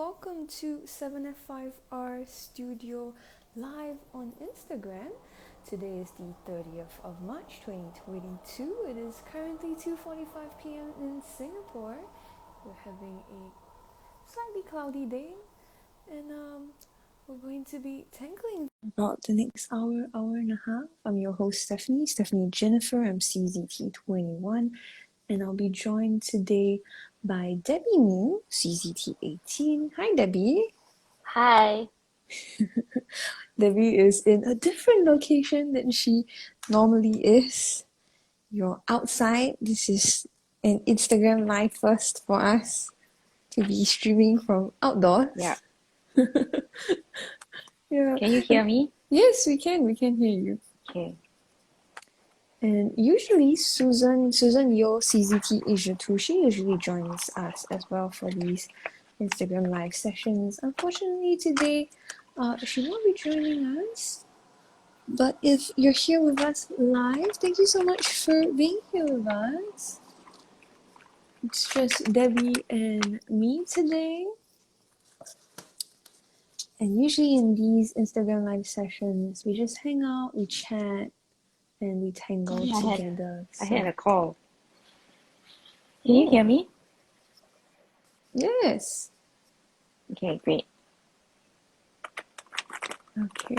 welcome to 7F5R Studio live on Instagram. Today is the 30th of March 2022. It is currently 2:45 p.m. in Singapore. We're having a slightly cloudy day, and we're going to be tangling about the next hour and a half. I'm your host Stephanie Jennifer. I'm CZT21, and I'll be joined today by Debbie Raaen, CZT18. Hi, Debbie. Hi. Debbie is in a different location than she normally is. You're outside. This is an Instagram live first for us to be streaming from outdoors. Yeah. Yeah. Can you hear me? Yes, we can. We can hear you. Okay. And usually Susan Yo, CZT Asia 2, she usually joins us as well for these Instagram live sessions. Unfortunately today, she won't be joining us. But if you're here with us live, thank you so much for being here with us. It's just Debbie and me today. And usually in these Instagram live sessions, we just hang out, we chat, and we tangle together. I had a call. Can you hear me? Yes. Okay, great. Okay.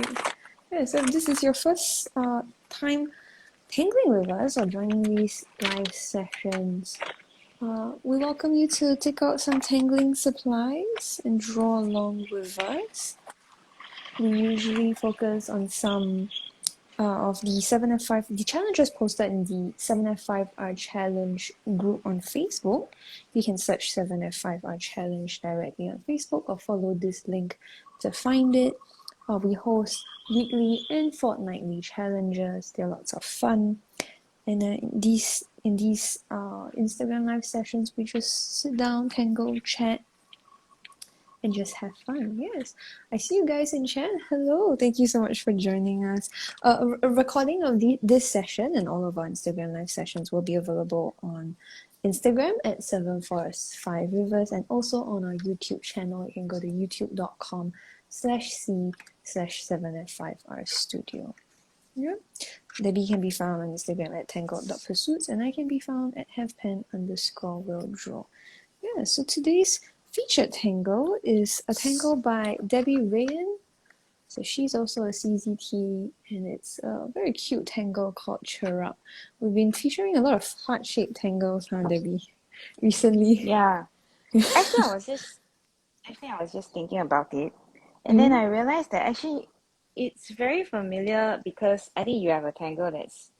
Yeah, so if this is your first time tangling with us or joining these live sessions, we welcome you to take out some tangling supplies and draw along with us. We usually focus on some of the 7F5, the challenges posted in the 7F5R Challenge group on Facebook. You can search 7F5R Challenge directly on Facebook or follow this link to find it. We host weekly and fortnightly challenges. They're lots of fun. And in these Instagram live sessions, we just sit down, tangle, chat, and just have fun. Yes, I see you guys in chat. Hello, thank you so much for joining us. A recording of this session and all of our Instagram live sessions will be available on Instagram at 745rivers and also on our YouTube channel. You can go to youtube.com/c/7f5r studio. Yeah. Debbie can be found on Instagram at tangled.pursuits, and I can be found at havepen_will_draw. Yeah, so today's featured tangle is a tangle by Debbie Raaen. So she's also a CZT, and it's a very cute tangle called Cherub. We've been featuring a lot of heart-shaped tangles, huh, Debbie, recently. Yeah. Actually, I was just thinking about it, and then I realized that actually it's very familiar because I think you have a tangle that's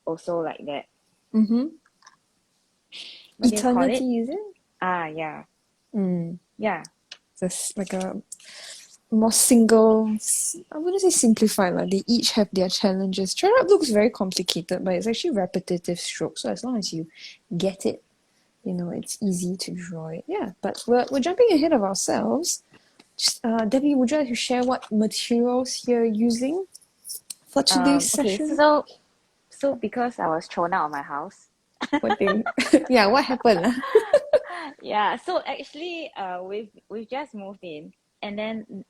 also like that. Mm-hmm. What do you call it? Eternity, is it? Yeah. Yeah. Just like a more single, I wouldn't say simplified, like they each have their challenges. Cherub looks very complicated, but it's actually repetitive strokes. So as long as you get it, you know, it's easy to draw it. Yeah, but we're jumping ahead of ourselves. Just, Debbie, would you like to share what materials you're using for today's session? So because I was thrown out of my house. What thing? Yeah, what happened? Yeah, so actually we've just moved in, and then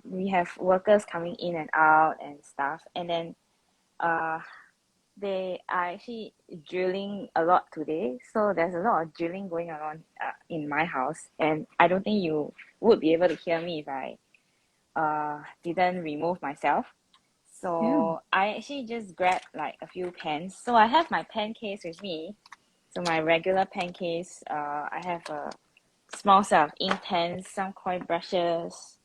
we have workers coming in and out and stuff, and then they are actually drilling a lot today, so there's a lot of drilling going on in my house, and I don't think you would be able to hear me if I didn't remove myself. So I actually just grabbed like a few pens. So I have my pen case with me. So my regular pen case, I have a small set of ink pens, some coin brushes,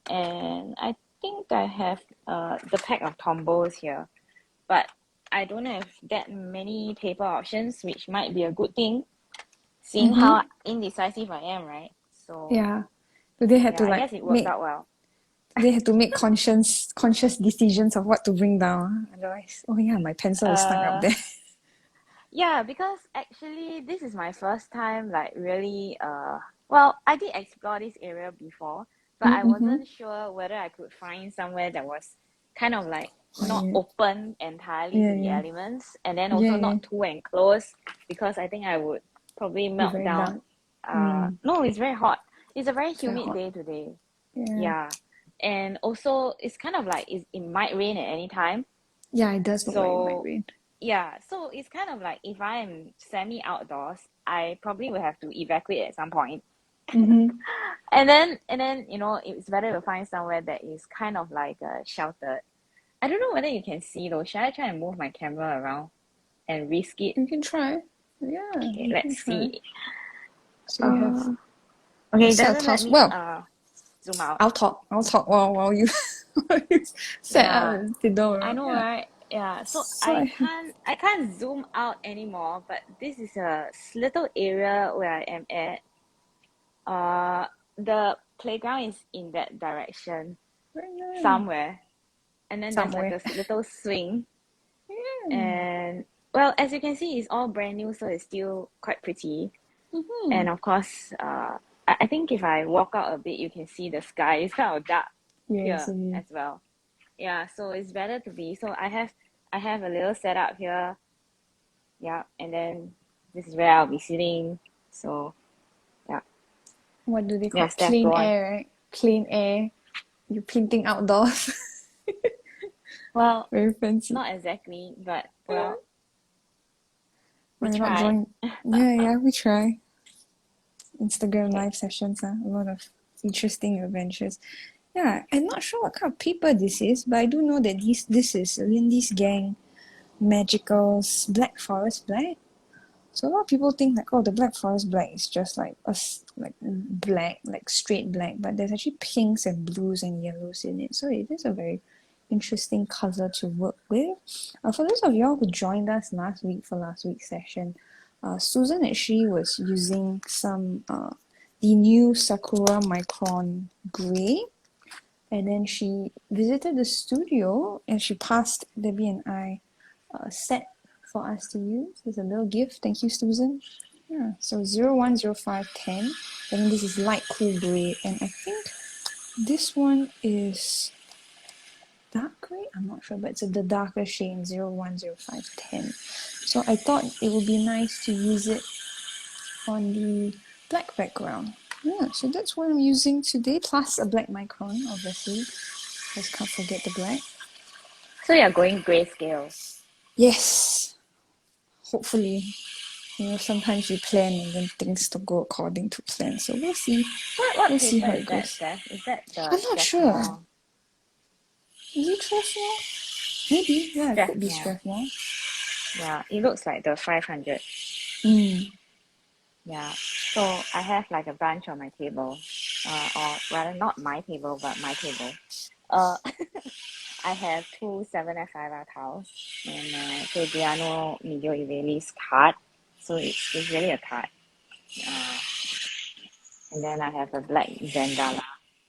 and I think I have the pack of Tombos here. But I don't have that many paper options, which might be a good thing, seeing how indecisive I am, right? So yeah, so they had to I like guess it worked out well. They had to make conscious decisions of what to bring down. Otherwise, oh yeah, my pencil is stuck up there. Yeah, because actually this is my first time like really well, I did explore this area before, but I wasn't sure whether I could find somewhere that was kind of like not open entirely to the elements, and then also not too enclosed, because I think I would probably melt down. No, it's very hot. It's a very Very humid hot. day today. Yeah. Yeah. And also, it's kind of like it might rain at any time. Yeah, it does look like it might So, rain. yeah. So, it's kind of like if I'm semi outdoors, I probably will have to evacuate at some point. Mm-hmm. And then, it's better to find somewhere that is kind of like sheltered. I don't know whether you can see though. Should I try and move my camera around and risk it? You can try. Yeah, Okay, you can let's try. see. So you have Uh, okay, it set a doesn't let task. me Well, zoom out. I'll talk. I'll talk while you, while you set up Yeah, and fiddle I around. know, Yeah. right? Yeah, so So I I have. can't zoom out anymore, but this is a little area where I am at. Uh, the playground is in that direction Very nice. somewhere, and then there's like Somewhere. a little swing, Yeah. and well, as you can see, it's all brand new, so it's still quite pretty. Mm-hmm. And of course, I think if I walk out a bit, you can see the sky is kind of dark Yes, here it is. as well. Yeah, so it's better to be. So I have a little setup here. Yeah, and then this is where I'll be sitting. So yeah, What do they call yeah, it? Steph, go Plain on. air, right? Plain air. You're painting outdoors. Well, Very fancy. not exactly, but Yeah. well, we We're not tried. drawing. Yeah, we try. Instagram Okay. live sessions, a lot of interesting adventures. Yeah, I'm not sure what kind of paper this is, but I do know that this is Lindy's Gang Magical's Black Forest Black. So a lot of people think like, oh, the Black Forest Black is just like like black, like straight black, but there's actually pinks and blues and yellows in it. So it is a very interesting color to work with. For those of y'all who joined us last week for last week's session, Susan actually was using some the new Sakura Micron Grey, and then she visited the studio and she passed Debbie and I a set for us to use. It's a little gift. Thank you, Susan. Yeah, so 010510. And then this is light cool gray. And I think this one is dark gray. I'm not sure, but it's the darker shade 010510. So I thought it would be nice to use it on the black background. Yeah, so that's what I'm using today, plus a black micron, obviously. Just can't forget the black. So you're going grayscale. Yes, hopefully. Sometimes you plan and then things don't go according to plan. So we'll see. What We'll see paper how is it that, goes. Steph? Is that the I'm not sure. Strathmore? Is it Strathmore? Maybe. Yeah, it could be Strathmore. Strathmore. Yeah, it looks like the 500. Mm. Yeah. So I have like a bunch on my table, or rather not my table, but my table. Uh, I have two 7F5 tiles, and so Giano Medio Iveli's card. So it's really a card. Uh, and then I have a black Zendala,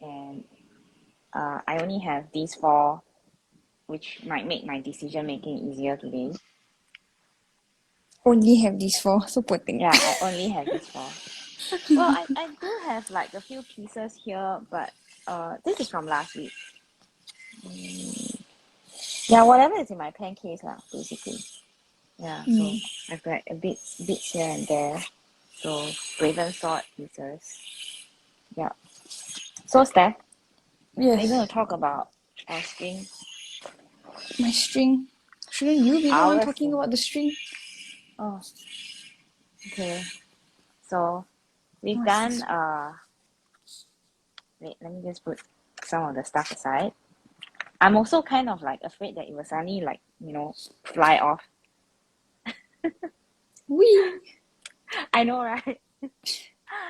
and I only have these four, which might make my decision making easier today. Only have these four, so poor thing. Yeah, I only have these four. Well, I do have like a few pieces here, but this is from last week. Yeah, whatever is in my pen case lah, basically. Yeah, so Mm. I've got a bits here and there. So Raven Sword pieces. Yeah. So Steph, are you Yes. gonna talk about our string? My string. Shouldn't you be the one Our talking string. about the string? Oh, okay. So we've What's done this? wait, let me just put some of the stuff aside. I'm also kind of like afraid that it will suddenly like, fly off. Wee! I know, right? I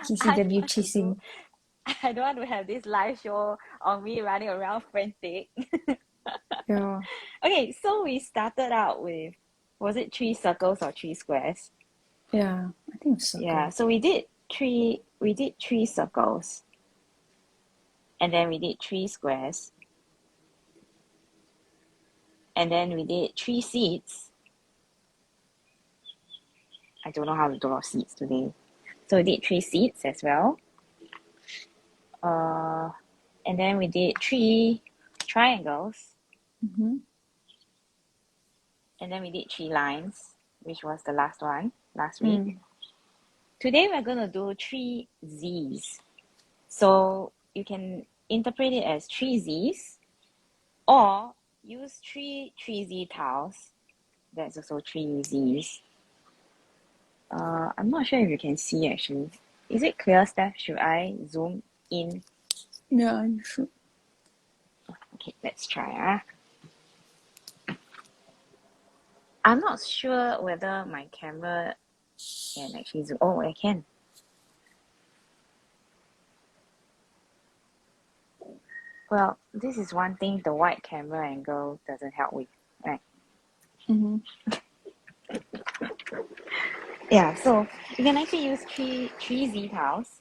don't TCW want to do chasing. I don't want to have this live show on me running around frantic. Yeah. Okay, so we started out with, was it 3 circles or 3 squares? Yeah. I think circle. Yeah, so we did three circles, and then we did 3 squares, and then we did 3 seats. I don't know how to draw seats today. So we did 3 seats as well. And then we did 3 triangles, Mm-hmm. and then we did 3 lines, which was the last one last week. Mm. Today we're gonna do 3 Z's. So you can interpret it as 3Zs, or use 3Z tiles. That's also 3Zs. I'm not sure if you can see actually. Is it clear, Steph? Should I zoom in? Yeah, I'm sure. Okay, let's try. I'm not sure whether my camera can actually zoom. Oh, I can. Well, this is one thing the wide camera angle doesn't help with, right? Mm-hmm. Yeah, so you can actually use three Z tiles.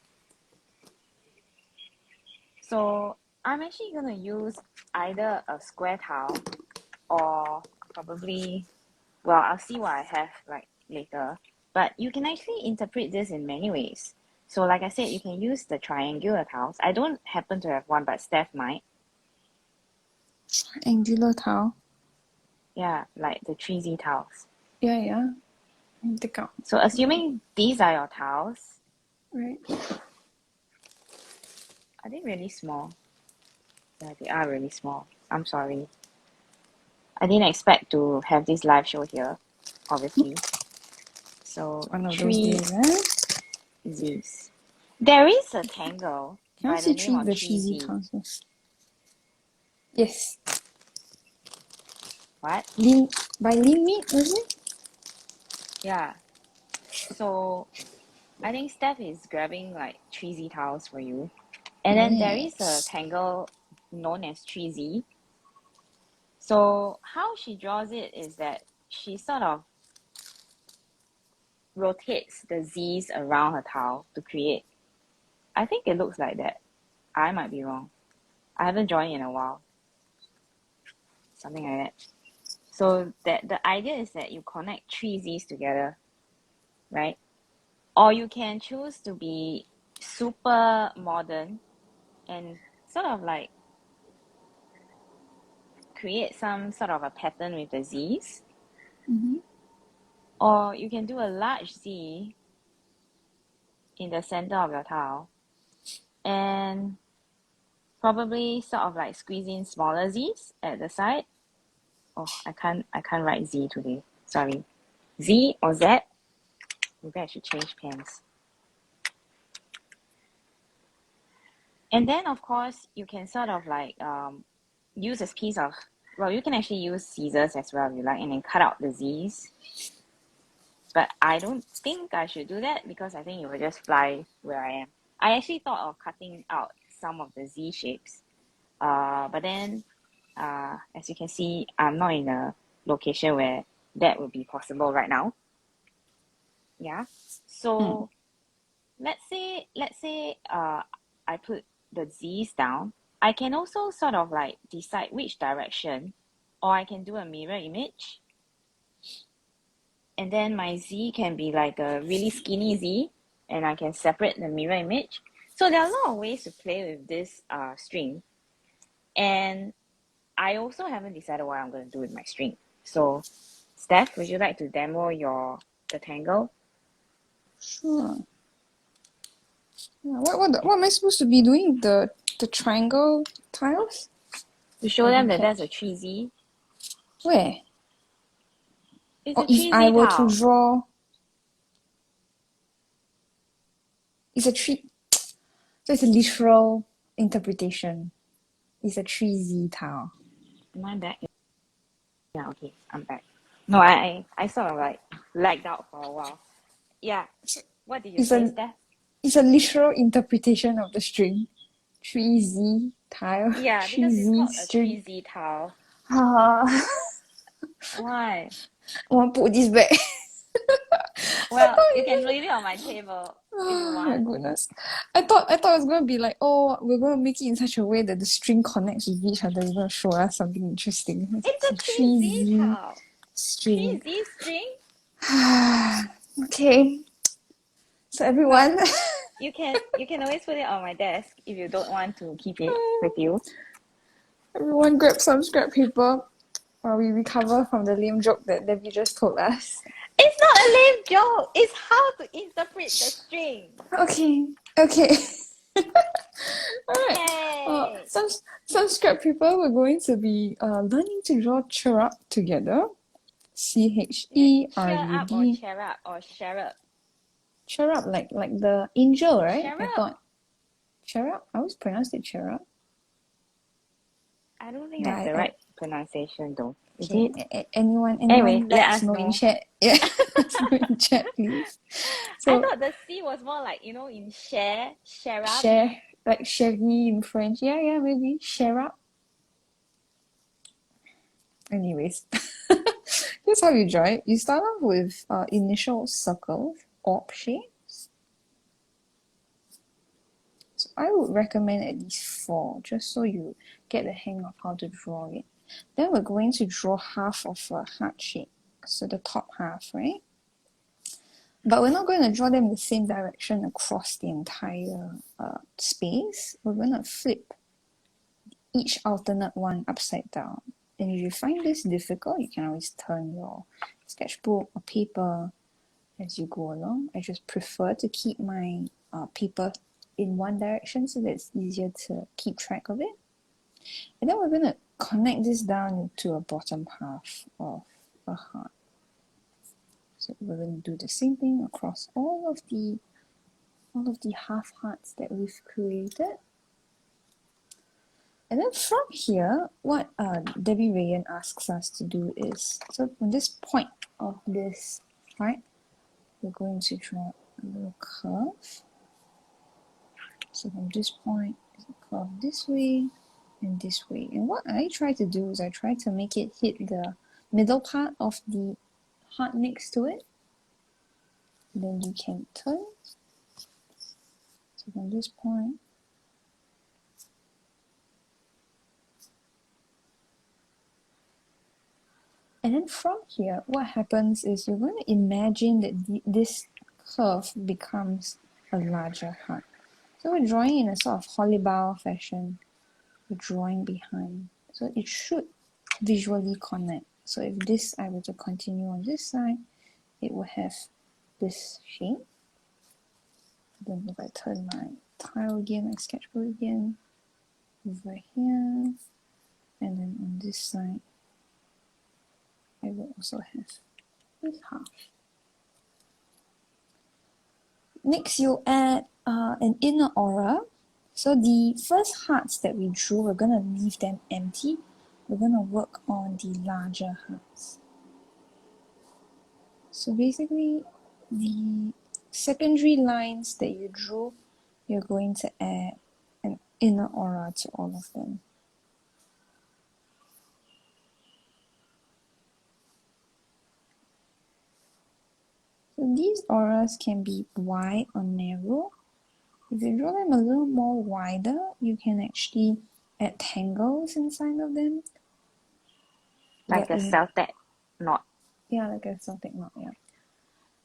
So I'm actually gonna use either a square tile or probably, well, I'll see what I have like later. But you can actually interpret this in many ways. So like I said, you can use the triangular tiles. I don't happen to have one, but Steph might. Angular tile. Yeah, like the 3Z tiles. Yeah. And take out. So assuming these are your tiles, Right. are they really small? Yeah, they are really small. I'm sorry. I didn't expect to have this live show here, obviously. So One of those three days, eh? Z's. There is a Tangle Can I by the see name of the 3Z 3Z. tiles first? Yes. What? By limit, was it? Yeah. So I think Steph is grabbing like 3Z tiles for you. And then there is a Yes. Tangle known as 3Z. So how she draws it is that she sort of rotates the Z's around her tile to create. I think it looks like that. I might be wrong. I haven't drawn it in a while. Something like that. So that the idea is that you connect three Z's together, right? Or you can choose to be super modern and sort of like create some sort of a pattern with the Z's. Mm-hmm. Or you can do a large Z in the center of your tile and probably sort of like squeeze in smaller Z's at the side. Oh, I can't write Z today. Sorry. Z or Z? Maybe I should change pens. And then of course you can sort of like use a piece of, well, you can actually use scissors as well if you like, and then cut out the Z's. But I don't think I should do that because I think it will just fly where I am. I actually thought of cutting out some of the Z shapes. But then, as you can see, I'm not in a location where that would be possible right now. Yeah. So let's say I put the Z's down. I can also sort of like decide which direction, or I can do a mirror image. And then my Z can be like a really skinny Z, and I can separate the mirror image. So there are a lot of ways to play with this string. And I also haven't decided what I'm going to do with my string. So, Steph, would you like to demo the Tangle? Sure. Yeah, what am I supposed to be doing? The triangle tiles? To show I them didn't that there's a catch. 3Z. Where? It's Or a if I 3Z were to tile. draw, it's a tree. So it's a literal interpretation. It's a 3Z tile. Am I back? Yeah, okay, I'm back. No, I sort of like lagged out for a while. Yeah. What did you It's say, a Steph? it's a literal interpretation of the string. 3Z tile. Yeah, because it's 3Z called a string. 3Z tile. Ah, Why? I want to put this back. Well, you can leave it on my table if you Oh my want. goodness. I thought it was gonna be like, oh, we're gonna make it in such a way that the string connects with each other. You're gonna show us something interesting. It's It's a a 3Z 3Z tile. string. 3Z string? Okay. So Well, everyone, you can always put it on my desk if you don't want to keep it with you. everyone grab some scrap paper while we recover from the lame joke that Debbie just told us. It's not a lame joke. It's how to interpret the string. Okay. some scrap paper, we're going to be learning to draw Cherub together. Cheer up or Cherub. cheer up or Cherub? Cherub, like the angel, right? I Cherub. thought Cherub. I always pronounced it Cherub. I don't think But that's the right pronunciation though. Is okay, it? anyone Anyway, let let us us know in know. chat. Yeah, let us know in chat, please. I So thought the C was more like, in Cherub. share, like Chevy in French. Yeah, maybe Cherub. Anyways, here's how you draw it. You start off with initial circles, orb shapes. So I would recommend at least 4, just so you get the hang of how to draw it. Then we're going to draw half of a heart shape, so the top half, right? But we're not going to draw them in the same direction across the entire space. We're going to flip each alternate one upside down. And if you find this difficult, you can always turn your sketchbook or paper as you go along. I just prefer to keep my paper in one direction so that it's easier to keep track of it. And then we're going to connect this down to a bottom half of a heart. So we're going to do the same thing across all of the half hearts that we've created. And then from here, what Debbie Raaen asks us to do is, so from this point of this heart, we're going to draw a little curve. So from this point, it's a curve this way and this way. And what I try to do is I try to make it hit the middle part of the heart next to it. Then you can turn. So from this point, and then from here, what happens is you're going to imagine that this curve becomes a larger heart. So we're drawing in a sort of holly-bow fashion. We're drawing behind. So it should visually connect. So if this, I were to continue on this side, it will have this shape. Then if I turn my tile again, my sketchbook again, over here, and then on this side, I will also have this half. Next, you'll add an inner aura. So the first hearts that we drew, we're going to leave them empty. We're going to work on the larger hearts. So basically, the secondary lines that you drew, you're going to add an inner aura to all of them. So these auras can be wide or narrow. If you draw them a little more wider, you can actually add tangles inside of them. Like a Celtic knot. Yeah, like a Celtic knot, yeah.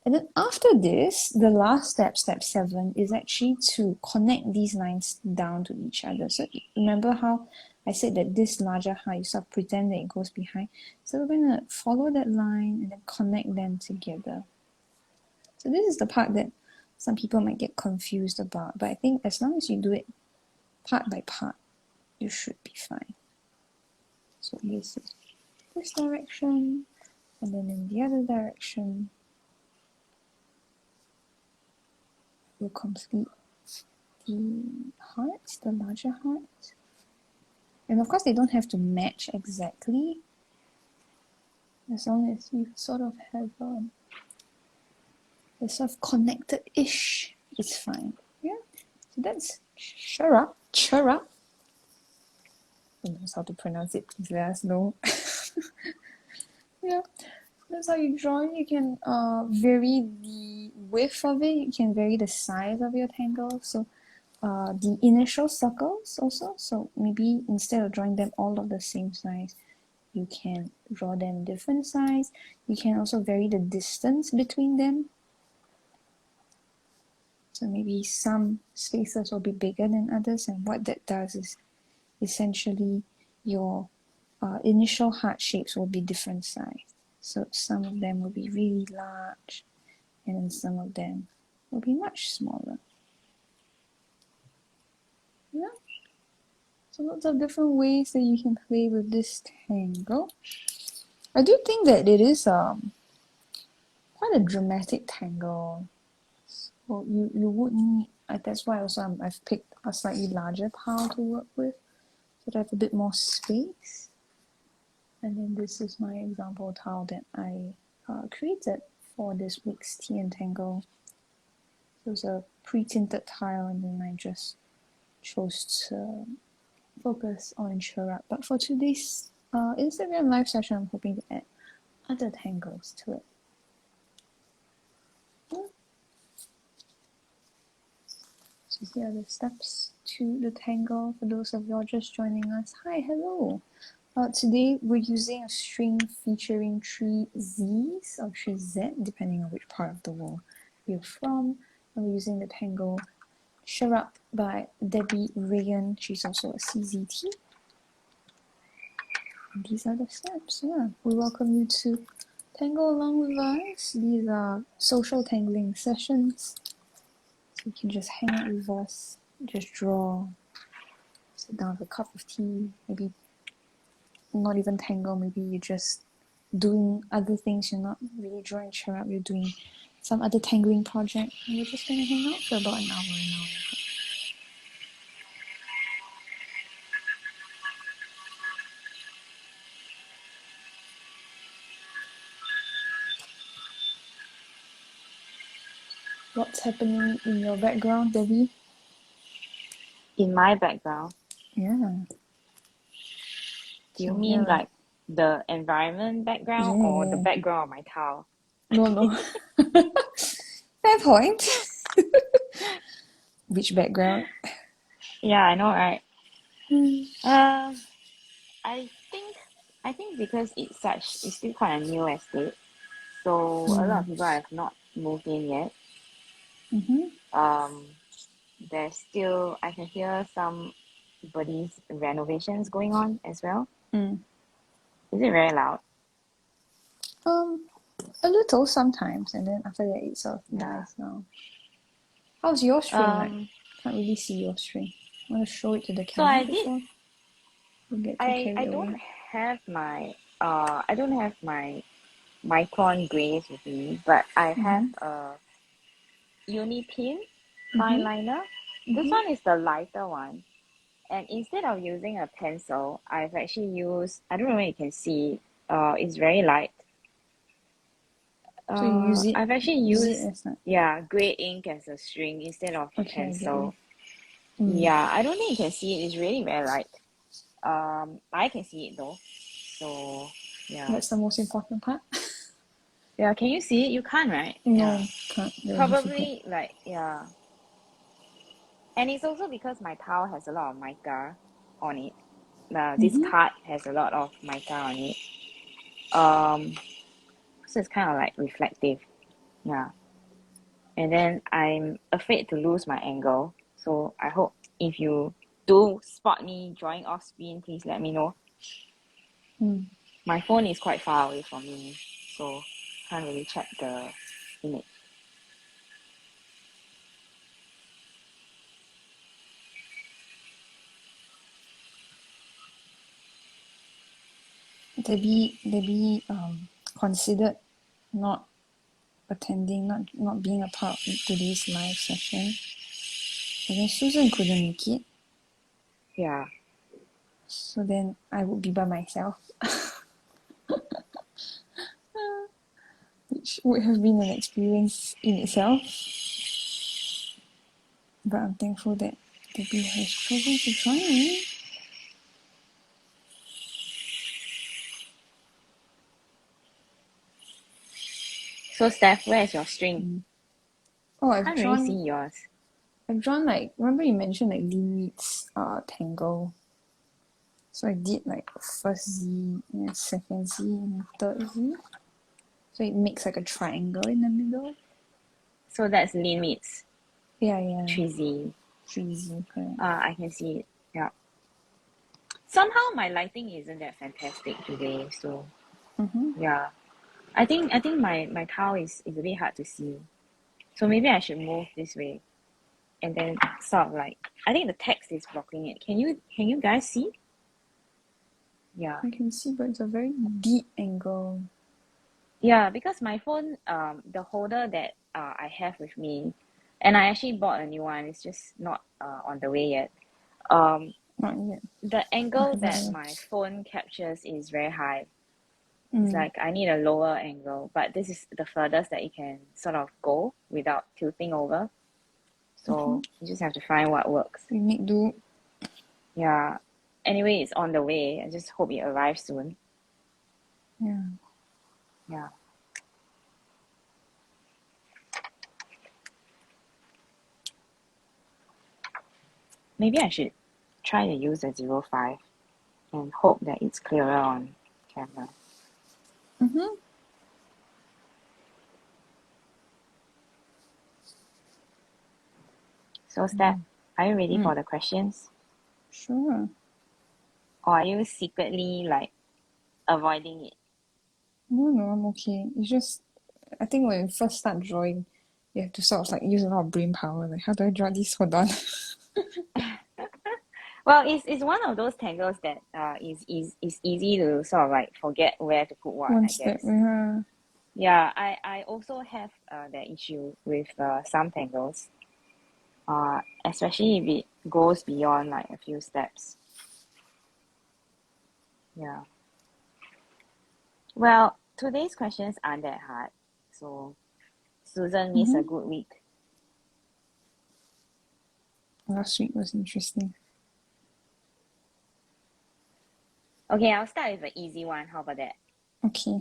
And then after this, the last step, step 7, is actually to connect these lines down to each other. So remember how I said that this larger heart, you sort of pretend that it goes behind. So we're going to follow that line and then connect them together. So this is the part that some people might get confused about. But I think as long as you do it part by part, you should be fine. So this is this direction, and then in the other direction, we'll complete the hearts, the larger hearts. And of course, they don't have to match exactly. As long as you sort of have a sort of connected-ish, it's fine. Yeah. So that's Cherub. Who knows how to pronounce it? Please let us know. Yeah. That's how you draw. You can vary the width of it. You can vary the size of your tangle. So the initial circles also. So maybe instead of drawing them all of the same size, you can draw them different size. You can also vary the distance between them. So maybe some spaces will be bigger than others, and what that does is essentially your initial heart shapes will be different size. So some of them will be really large, and then some of them will be much smaller. Yeah. So lots of different ways that you can play with this tangle. I do think that it is quite a dramatic tangle. So you would need, that's why also I've picked a slightly larger pile to work with, so that I have a bit more space. And then this is my example tile that I created for this week's tea and tangle. It was a pre-tinted tile, and then I just chose to focus on Cherub. But for today's Instagram live session, I'm hoping to add other tangles to it. So here are the steps to the tangle for those of y'all just joining us. Hi, hello. Today we're using a string featuring 3 Z's or 3 Z, depending on which part of the world you're from. And we're using the tangle Cherub by Debbie Raaen. She's also a CZT. And these are the steps. Yeah, we welcome you to tangle along with us. These are social tangling sessions. So you can just hang out with us, just draw, sit down with a cup of tea, maybe not even tangle, maybe you're just doing other things, you're not really drawing Cherub, you're doing some other tangling project, and we're just gonna hang out for about an hour. What's happening in your background, Debbie? In my background, Yeah. do you So, mean yeah. like the environment background or the Yeah. background of my tile? No. Fair point. Which background? Yeah, I know, right? I think because it's still quite a new estate, so a lot of people have not moved in yet. Mm-hmm. There's still, I can hear somebody's renovations going on as well. Mm. Is it very loud? A little sometimes, and then after that it sort of dies down. How's your string like? Can't really see your string. Want to show it to the So camera I did. before we get too carried I away? don't have my micron grays with me, but I have a uni pin fine liner. This one is the lighter one, and instead of using a pencil, I've actually used, I don't know if you can see, it's very light. So you use it. I've actually use used it as that. gray ink as a string instead of Okay, pencil. I get you. Yeah, I don't think you can see it. It's really very light. I can see it though. So yeah. That's the most important part. Yeah, can you see it? You can't, right? No, Yeah. can't. Very Probably difficult. like, yeah. And it's also because my tile has a lot of mica on it. This card has a lot of mica on it. So it's kind of like reflective. Yeah. And then I'm afraid to lose my angle. So I hope if you do spot me drawing off screen, please let me know. My phone is quite far away from me, so can't really check the image. Debbie considered not attending, not being a part of today's live session. And then Susan couldn't make it. Yeah. So then I would be by myself. Which would have been an experience in itself. But I'm thankful that Debbie has chosen to join me. So Steph, where is your string? Oh, Can't really see yours. I've drawn like, remember you mentioned like Limits tangle. So I did like first Z, and then second Z, and then third Z. So it makes like a triangle in the middle. So that's limits. Yeah. 3Z. 3Z, correct. I can see it. Yeah. Somehow my lighting isn't that fantastic today, so yeah. I think my tile is a bit hard to see. So maybe I should move this way. and then sort of like, I think the text is blocking it. Can you guys see? Yeah. I can see, but it's a very deep angle. Yeah, because my phone, the holder that I have with me, and I actually bought a new one. It's just not on the way yet. Not yet. The angle Okay, that but my phone captures is very high. It's mm, like I need a lower angle, but this is the furthest that it can sort of go without tilting over. So you just have to find what works. we make do. Yeah. Anyway, it's on the way. I just hope it arrives soon. Yeah. Yeah. Maybe I should try to use a 05 and hope that it's clearer on camera. Mm-hmm. So, Steph, are you ready for the questions? Sure. Or are you secretly like avoiding it? No, I'm okay. It's just, I think when you first start drawing, you have to sort of like use a lot of brain power. Like, how do I draw this? Hold on. Well, it's one of those tangles that is easy to sort of like forget where to put what, One I step. guess. Yeah. Yeah, I also have that issue with some tangles. Especially if it goes beyond like a few steps. Yeah. Well, today's questions aren't that hard. So Susan missed a good week. Last week was interesting. Okay, I'll start with an easy one. How about that? Okay.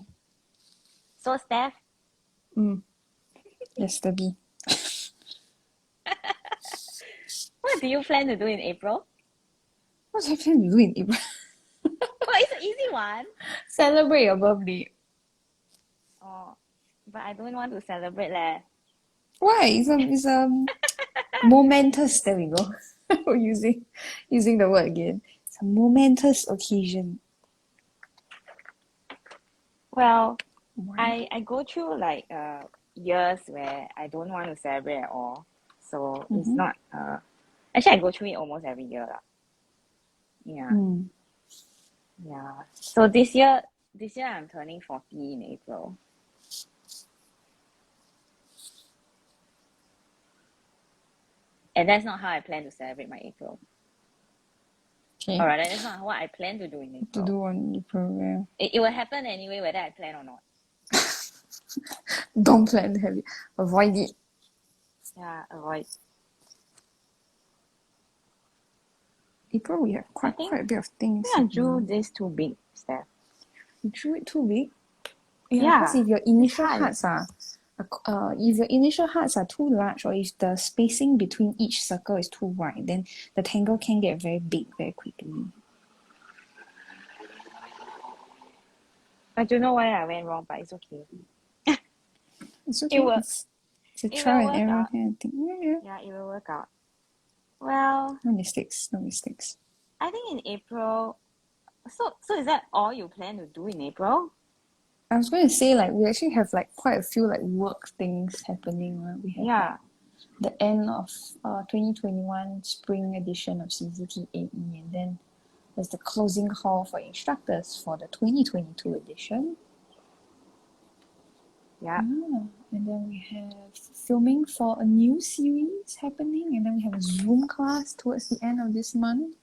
So, Steph, Yes, Debbie. what do you plan to do in April? What's I plan to do in April? Well, it's an easy one. Celebrate your birthday. Oh, but I don't want to celebrate leh. Why? It's a momentous. There we go. We're using the word again. It's a momentous occasion. Well, Why? I go through like years where I don't want to celebrate at all. So it's not actually I go through it almost every year lah. Yeah. Yeah. So this year I'm turning 40 in April. And that's not how I plan to celebrate my April. Okay. Or rather, that's not what I plan to do in To April. do on April, yeah. It will happen anyway, whether I plan or not. Don't plan to have it. Avoid it. Yeah, avoid. April we have quite a bit of things. I drew this too big, Steph. You drew it too big? Yeah, Yeah, because if your initial hard. hearts are if your initial hearts are too large, or if the spacing between each circle is too wide, then the tangle can get very big very quickly. I don't know why I went wrong, but it's okay. It's okay. It will, It's a it trial will and work error out. kind of thing. Yeah. Yeah, it will work out. Well, No mistakes. I think in April. So is that all you plan to do in April? I was going to say, like, we actually have like quite a few like work things happening. Right? We have Yeah. like, the end of 2021 spring edition of CZTAE, and then there's the closing call for instructors for the 2022 edition. Yeah. And then we have filming for a new series happening, and then we have a Zoom class towards the end of this month.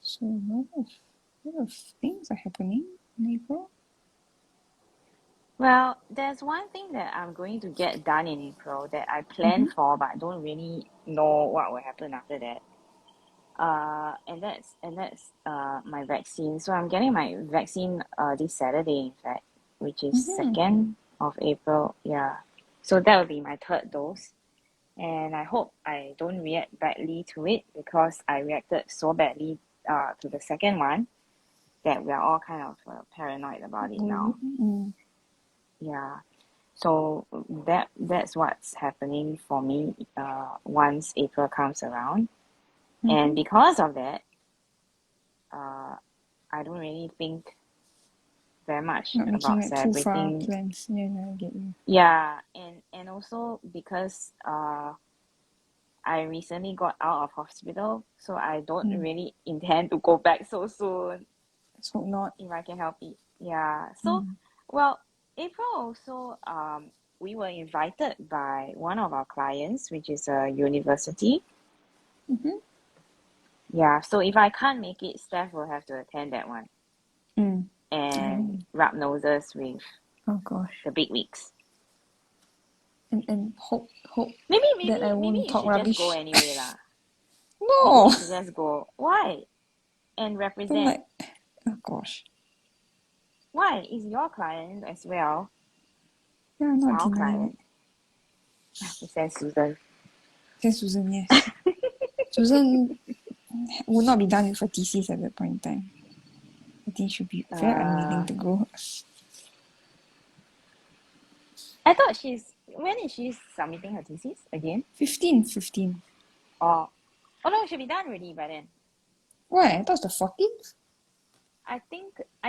So a lot of things are happening in April. Well, there's one thing that I'm going to get done in April that I planned for, but I don't really know what will happen after that. And that's my vaccine. So I'm getting my vaccine this Saturday, in fact, which is 2nd of April. Yeah. So that will be my third dose. And I hope I don't react badly to it, because I reacted so badly to the second one that we are all kind of paranoid about it now. Yeah. So that's what's happening for me once April comes around. And because of that, I don't really think very much Not making about like too far celebrating. plans. Yeah, I get you. Yeah, and also because I recently got out of hospital, so I don't really intend to go back so soon Let's hope not. if I can help it. Yeah. So, well, April also, we were invited by one of our clients, which is a university. Mm-hmm. Yeah. So if I can't make it, Steph will have to attend that one and rub noses with Oh gosh. the big wigs. And hope Maybe that I won't you talk should just go rubbish. anyway lah. No. You should just go. Why? And Don't represent. like. Oh gosh. Why? It's your client as well. Yeah, I'm It's not our denying client. You said Susan. it. Susan, yes. Susan would not be done with her thesis at that point in time. I think she'd be very unwilling to go. I thought when is she submitting her thesis again? 15. Oh no, she'll be done already by then. Why? I thought it was the 14th. I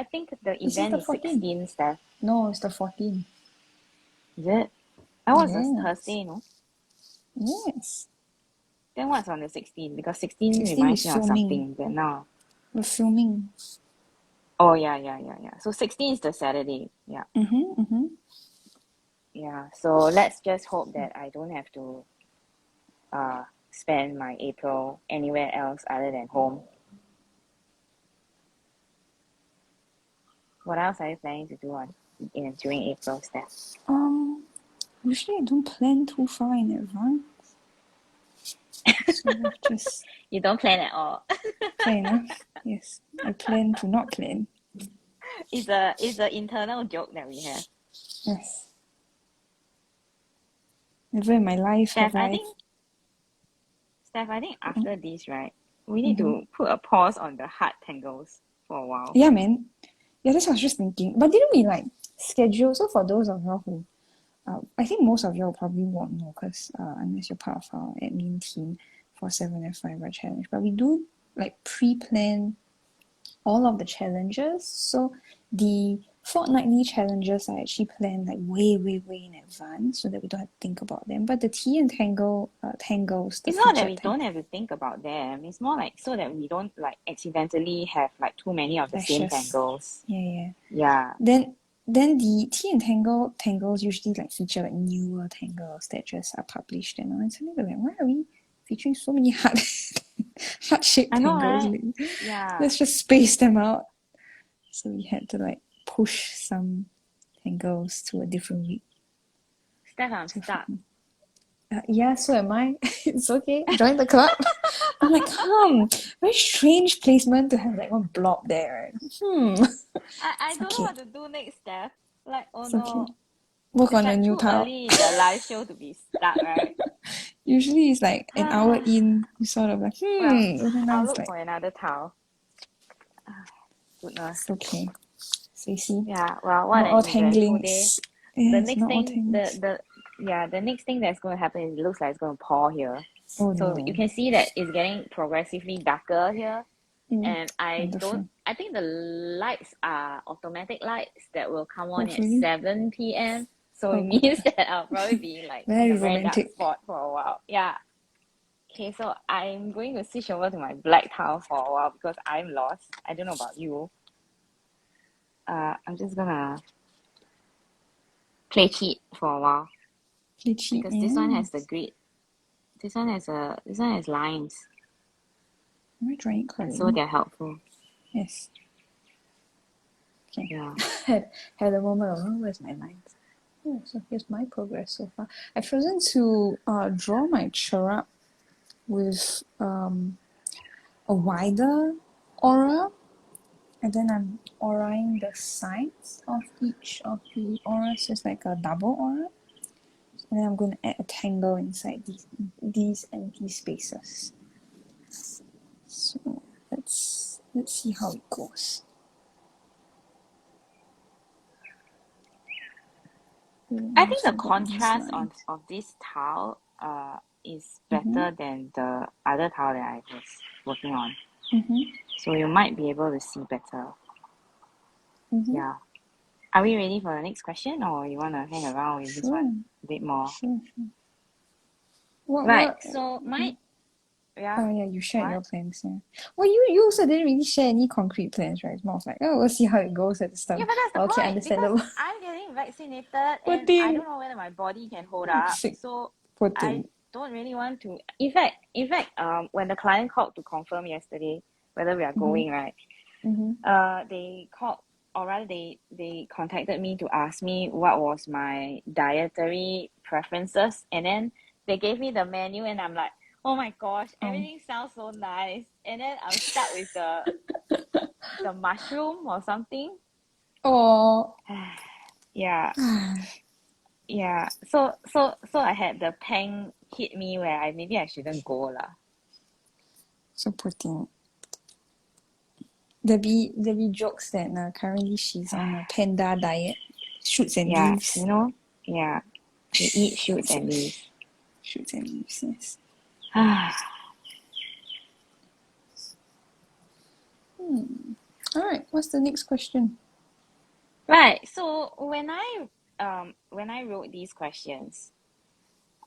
think the Is it event the is 14th? 16, Steph. No, it's the 14th. Is it? That was a Yes. Thursday, no? Yes. Then what's on the 16th? Because 16 16 reminds is me of filming. something. But now. We're filming. Oh yeah. So 16 is the Saturday. Yeah. Yeah. So let's just hope that I don't have to spend my April anywhere else other than home. What else are you planning to do during April, Steph? Usually I don't plan too far in advance. So I've just You don't plan at all. fair enough. Yes. I plan to not plan. It's a internal joke that we have. Yes. Never in my life Steph, have I I think after this, right, we need to put a pause on the heart tangles for a while. Yeah, man. Yeah, that's what I was just thinking. But didn't we like schedule? So for those of y'all who, I think most of y'all probably won't know because unless you're part of our admin team for 7F5 challenge, but we do like pre-plan all of the challenges. So the fortnightly challenges are actually planned like way in advance so that we don't have to think about them. But the tea and tangles, the It's not that featured we don't have to think about them. It's more like so that we don't like accidentally have like too many of the same lashes. tangles. Yeah. Yeah. Then the tea and tangles usually like feature like newer tangles that just are published and all. And suddenly we're like, why are we featuring so many heart-shaped I know, tangles? right? Yeah. Let's just space them out. So we had to like push some tangles to a different week. Steph, I'm stuck. Yeah, so am I. It's okay. Join the club. I'm like, very strange placement to have like one blob there. Right? I don't know okay. what to do next, Steph. Like, oh It's no. okay. Work It's on a like new too tile. early in the live show to be stuck, right? Usually it's like an hour in, you sort of like, Well, and then now I'll it's look like, for another tile. Goodness. it's okay. So you see, Yeah, well, what not an all eventful day. tanglings. The Yes, next not all thing, tanglings. the next thing that's going to happen is it looks like it's going to pour here. Oh So no. you can see that it's getting progressively darker here. And Wonderful. I think the lights are automatic lights that will come on at Hopefully. 7 p.m. So Oh, it means that I'll probably be like in very a very dark romantic. spot for a while. Yeah. Okay, so I'm going to switch over to my black tile for a while because I'm lost. I don't know about you. I'm just gonna play cheat for a while Glitchy. because this one has the grid. This one has lines, Am I drawing it and correctly? so they're helpful. Yes. Okay. Yeah. had a moment of, where's my lines? Oh, so here's my progress so far. I've chosen to draw my cherub with a wider aura, and then I'm auraing the sides of each of the auras, so it's like a double aura. And then I'm going to add a tangle inside these empty spaces. So let's see how it goes. I think the contrast of this tile is better than the other tile that I was working on. So you might be able to see better. Yeah. Are we ready for the next question, or you want to hang around with this one a bit more? Sure. Right. So my Oh yeah, you shared what? your plans. Yeah. Well, you also didn't really share any concrete plans, right? It's more of like, oh, we'll see how it goes at the Yeah, start. but that's the Okay, point because understandable. I'm getting vaccinated Poor and I thing. don't know whether my body can hold up. Sick. So Poor I thing. don't really want to. In fact, when the client called to confirm yesterday whether we are Mm-hmm. going, right? Mm-hmm. They called, or rather they contacted me to ask me what was my dietary preferences, and then they gave me the menu, and I'm like, oh my gosh, Um. everything sounds so nice, and then I'm stuck with the mushroom or something. Oh. Yeah, yeah. So I had the pang hit me where maybe I shouldn't go lah. So poor thing. Debbie jokes that currently she's on a panda diet, shoots and Yeah, leaves. yeah, they eat shoots and leaves. Shoots and leaves. Yes. All right. What's the next question? Right. So when I wrote these questions,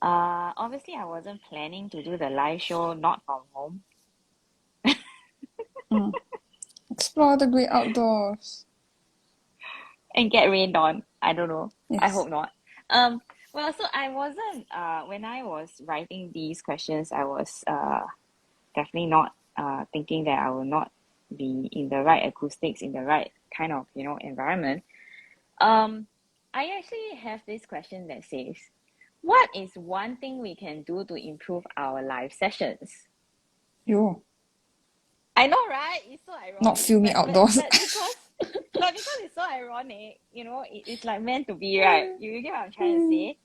obviously I wasn't planning to do the live show not from home Explore the great outdoors. and get rained on. I don't know. I Yes. hope not. Well, so I wasn't when I was writing these questions, I was definitely not thinking that I will not be in the right acoustics, in the right kind of, environment. Um, I actually have this question that says, what is one thing we can do to improve our live sessions? Yo, I know, right? It's so not ironic, filming but outdoors. because it's so ironic, it's like meant to be, right? You get what I'm trying to say?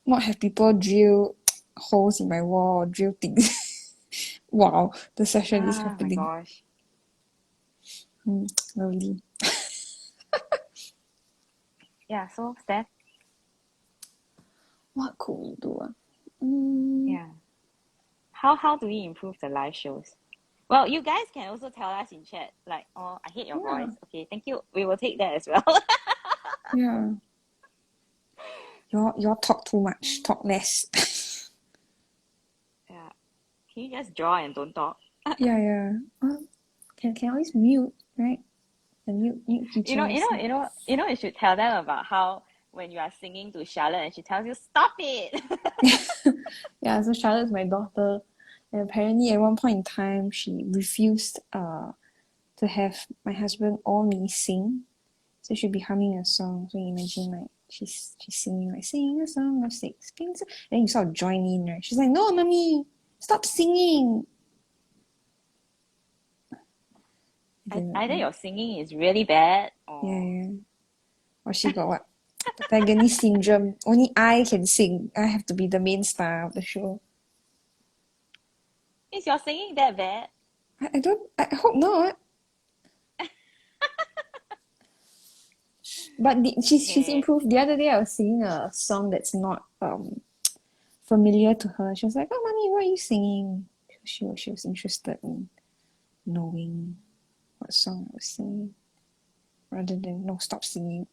Not have people drill holes in my wall, drill things. Wow, the session is Ah, my happening. gosh. Lovely. Yeah, so Steph, What could we do? yeah. How do we improve the live shows? Well, you guys can also tell us in chat, like, oh, I hate your Yeah, voice. Okay, thank you. We will take that as well. yeah. Y'all talk too much. Talk less. Yeah. Can you just draw and don't talk? Yeah. Can always mute, right? The mute You know, you features. know, you know, you know, you should tell them about how when you are singing to Charlotte and she tells you, stop it. Yeah, so Charlotte's my daughter, and apparently at one point in time she refused to have my husband or me sing. So she'll be humming a song. So you imagine like she's singing like sing a song of six kings. Then you sort of join in, right? She's like, no, mommy, stop singing. Either your singing is really bad or Yeah. Or she got what? Protagonist syndrome. Only I can sing. I have to be the main star of the show. is your singing that bad? I don't. I hope not. But she's Okay. improved. The other day I was singing a song that's not familiar to her. She was like, "Oh, mommy, what are you singing?" She was interested in knowing what song I was singing, rather than no, stop singing.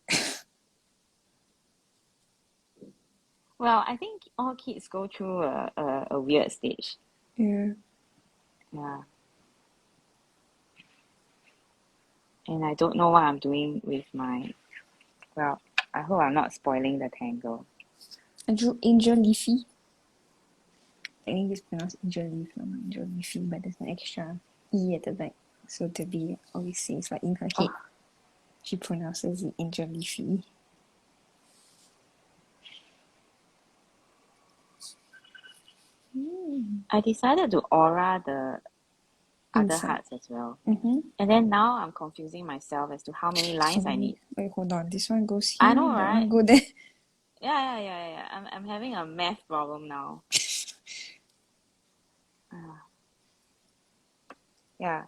Well, I think all kids go through a weird stage. Yeah. Yeah. And I don't know what I'm doing with well, I hope I'm not spoiling the tangle. I drew Angel Leafy. I think it's pronounced Angel Leaf, not Angel Leafy, but there's an extra E at the back. So Debbie always says, like in her head, Oh, she pronounces it Angel Leafy. I decided to aura the other Inside. hearts as well. Mm-hmm. And then now I'm confusing myself as to how many lines I need. Wait, hold on. This one goes I here, know, that right? one go there. Yeah. I'm having a math problem now. Ah, yeah.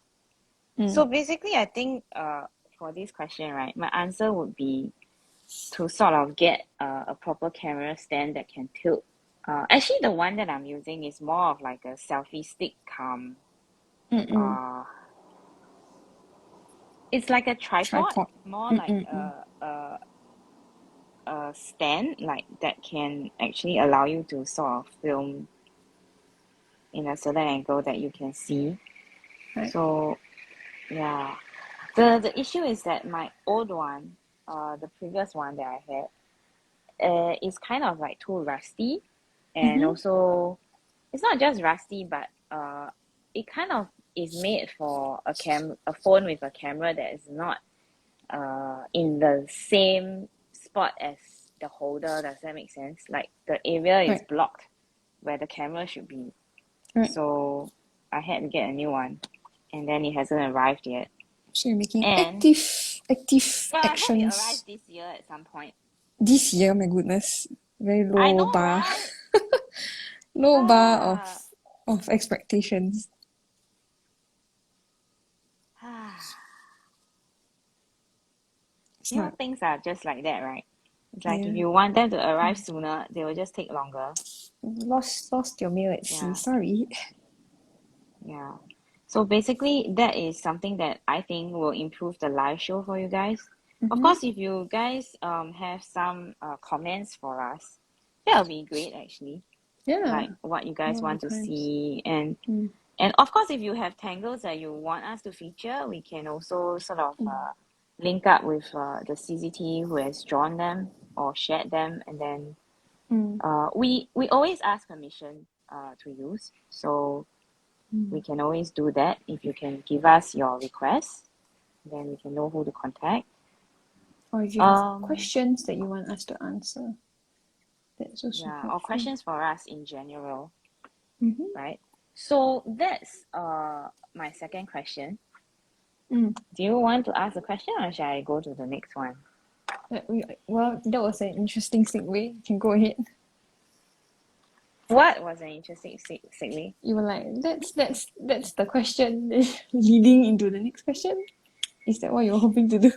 So basically, I think for this question, right, my answer would be to sort of get a proper camera stand that can tilt. Actually, the one that I'm using is more of like a selfie stick cum. Mm-mm. Uh, it's like a tripod, Tripod. more like Mm-mm-mm. a stand like that can actually allow you to sort of film in a certain angle that you can see. Right. So yeah. The issue is that my old one, the previous one that I had, is kind of like too rusty, and Mm-hmm. also it's not just rusty, but it kind of is made for a phone with a camera that is not in the same spot as the holder. Does that make sense? Like the area is Right. blocked where the camera should be. Right. So I had to get a new one, and then it hasn't arrived yet. So you're making And active well, I hope it actions arrives this year at some point. this year. My goodness, very I low know, bar, right? low bar Ah, of expectations. It's you know, not. things are just like that, right? It's like if Yeah. you want them to arrive sooner, they will just take longer. Lost your mail at sea. Yeah, Sorry. yeah. So basically, that is something that I think will improve the live show for you guys. Of Mm-hmm. course, if you guys have some comments for us, that would be great actually. Yeah. Like what you guys All the want to times. see, and Mm. of course, if you have tangles that you want us to feature, we can also sort of Mm. link up with the CCT who has drawn them or shared them, and then Mm. we always ask permission to use, so we Mm. can always do that. If you can give us your requests, then we can know who to contact. Or if you have Um, questions that you want us to answer, that's also yeah, or helpful. questions for us in general, Mm-hmm. right? So that's my second question. Mm. Do you want to ask a question, or shall I go to the next one? Well, that was an interesting segue. You can go ahead. What was an interesting segue? You were like, that's the question leading into the next question. Is that what you're hoping to do?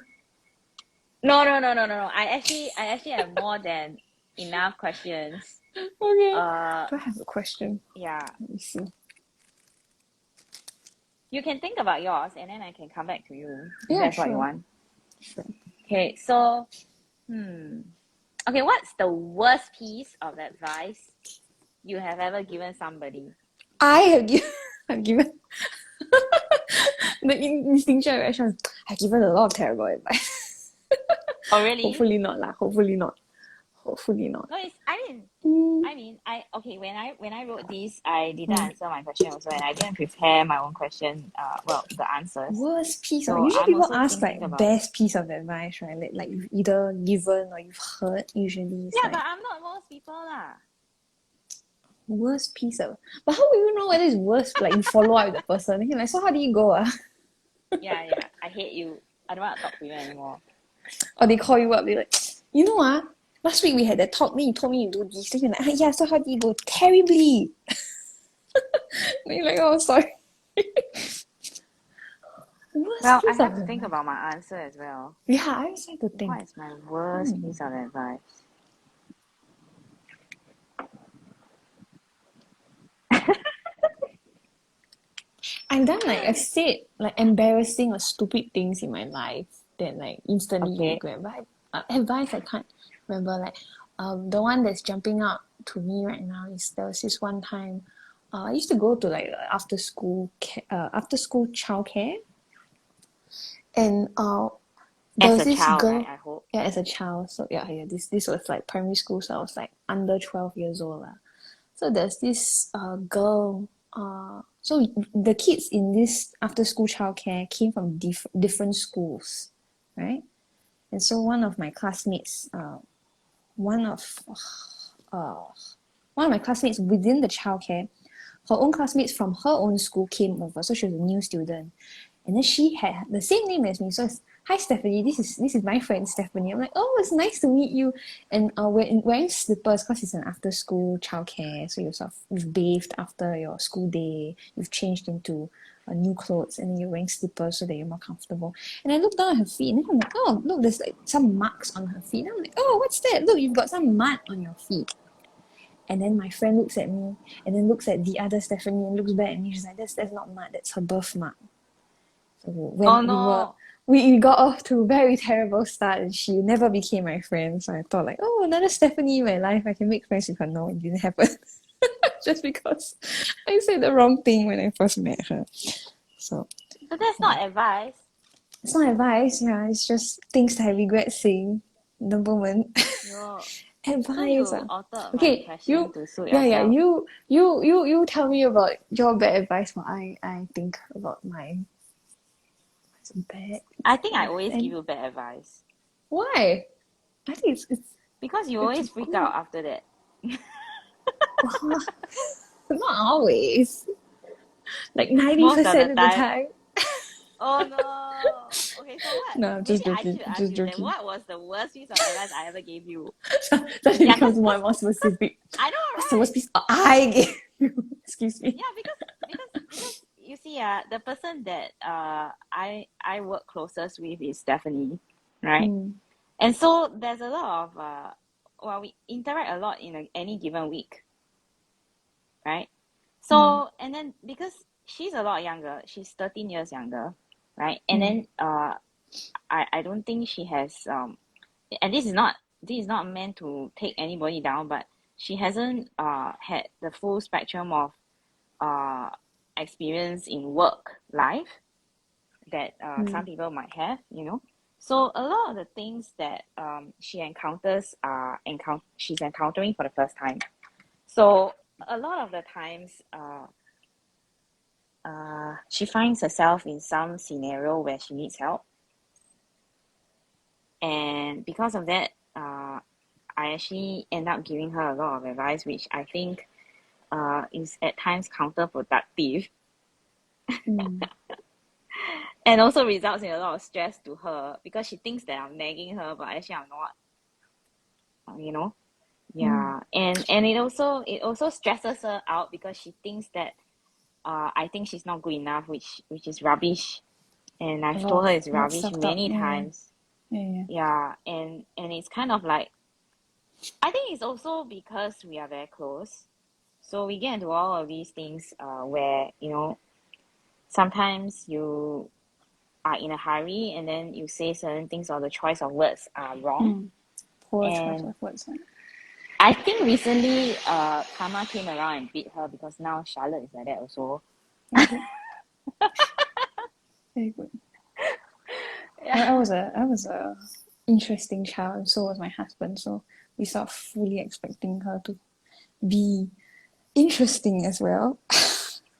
No. I actually have more than enough questions. Okay. Uh, Do I have a question? yeah. Let me see. You can think about yours, and then I can come back to you if Yeah, that's what you sure. want. Sure. Okay, so, okay, what's the worst piece of advice you have ever given somebody? I have given, I've given the instinctual reaction. I've given a lot of terrible advice. Oh, really? Hopefully not lah. Hopefully not. Hopefully not. No, it's, Mm. okay, when I wrote this, I didn't answer my question also, and I didn't prepare my own question, well, the answers. Worst piece of So usually I'm people also ask like thinking about, best piece of advice, right? Like you've either given or you've heard. Usually it's yeah, like but I'm not most people lah. worst piece of. But how will you know whether it's worst? Like you follow up with the person, and you're like, so how do you go? Yeah, I hate you. I don't want to talk to you anymore. Or they call you up, they're like, you know last week we had that talk, then you told me you do this. Then you're like, yeah, so how did you go? Terribly. Then you're like, oh, sorry. Worst Well, I piece have of to think advice. about my answer as well. Yeah, I always like to think. What is my worst piece of advice? I've said like embarrassing or stupid things in my life that like instantly you Okay. regret. But advice I can't remember. Like the one that's jumping out to me right now is there was this one time. I used to go to like after school childcare, and there As was a this child, girl. right? I hope. Yeah, as a child. So yeah. This was like primary school, so I was like under 12 years old lah. So there's this girl. So the kids in this after school childcare came from different schools, right? And so one of my classmates, one of my classmates within the childcare, her own classmates from her own school came over. So she was a new student, and then she had the same name as me. So it's, hi Stephanie, this is my friend Stephanie. I'm like, oh, it's nice to meet you. And wearing slippers because it's an after school childcare. So you've bathed after your school day. You've changed into new clothes, and then you're wearing slippers so that you're more comfortable. And I looked down at her feet, and then I'm like, oh, look, there's like some marks on her feet. And I'm like, oh, what's that? Look, you've got some mud on your feet. And then my friend looks at me, and then looks at the other Stephanie, and looks back at me. She's like, that's not mud. That's her birthmark. So when Oh no. we got off to a very terrible start, and she never became my friend. So I thought like, oh, another Stephanie in my life. I can make friends with her. No, it didn't happen. just because I said the wrong thing when I first met her. So So that's not advice. it's not advice, yeah, it's just things that I regret saying the moment. Yo. So you Advice. altered my Okay, question to suit yeah, yourself. you tell me about your bad advice while I think about mine. What's bad? I think I always give And you bad advice. why? I think Because you it's always freak good. out after that. Not always. Like Most of the 90% of the time. time. Oh no. Okay, so what? No, I'm Maybe just I joking. should ask Just you then, joking. what was the worst piece of advice I ever gave you? That Yeah, becomes more specific. I know, What's the right? worst piece I gave you? Excuse me. Yeah, because you see, the person that I work closest with is Stephanie, right? Mm, And so there's a lot of well, we interact a lot in any given week, right? mm, So and then because she's a lot younger, she's 13 years younger, right? And mm, then I don't think she has and this is not meant to take anybody down, but she hasn't had the full spectrum of uh experience in work life that mm, some people might have, you know. So a lot of the things that she encounters she's encountering for the first time. So a lot of the times she finds herself in some scenario where she needs help, and because of that I actually end up giving her a lot of advice, which I think is at times counterproductive mm. and also results in a lot of stress to her because she thinks that I'm nagging her, but actually I'm not, you know. Mm. Yeah, and it also stresses her out because she thinks that I think she's not good enough, which is rubbish, and A I've lot told of her it's lot rubbish self-doubt. many Yeah, times. yeah, yeah. Yeah, and it's kind of like I think it's also because we are very close, so we get into all of these things where sometimes you are in a hurry and then you say certain things or the choice of words are wrong. Mm. Poor choice And of words. Huh? I think recently karma came around and beat her because now Charlotte is like that also. Okay, very good. Yeah. I was a interesting child, and so was my husband. So we sort of fully expecting her to be interesting as well,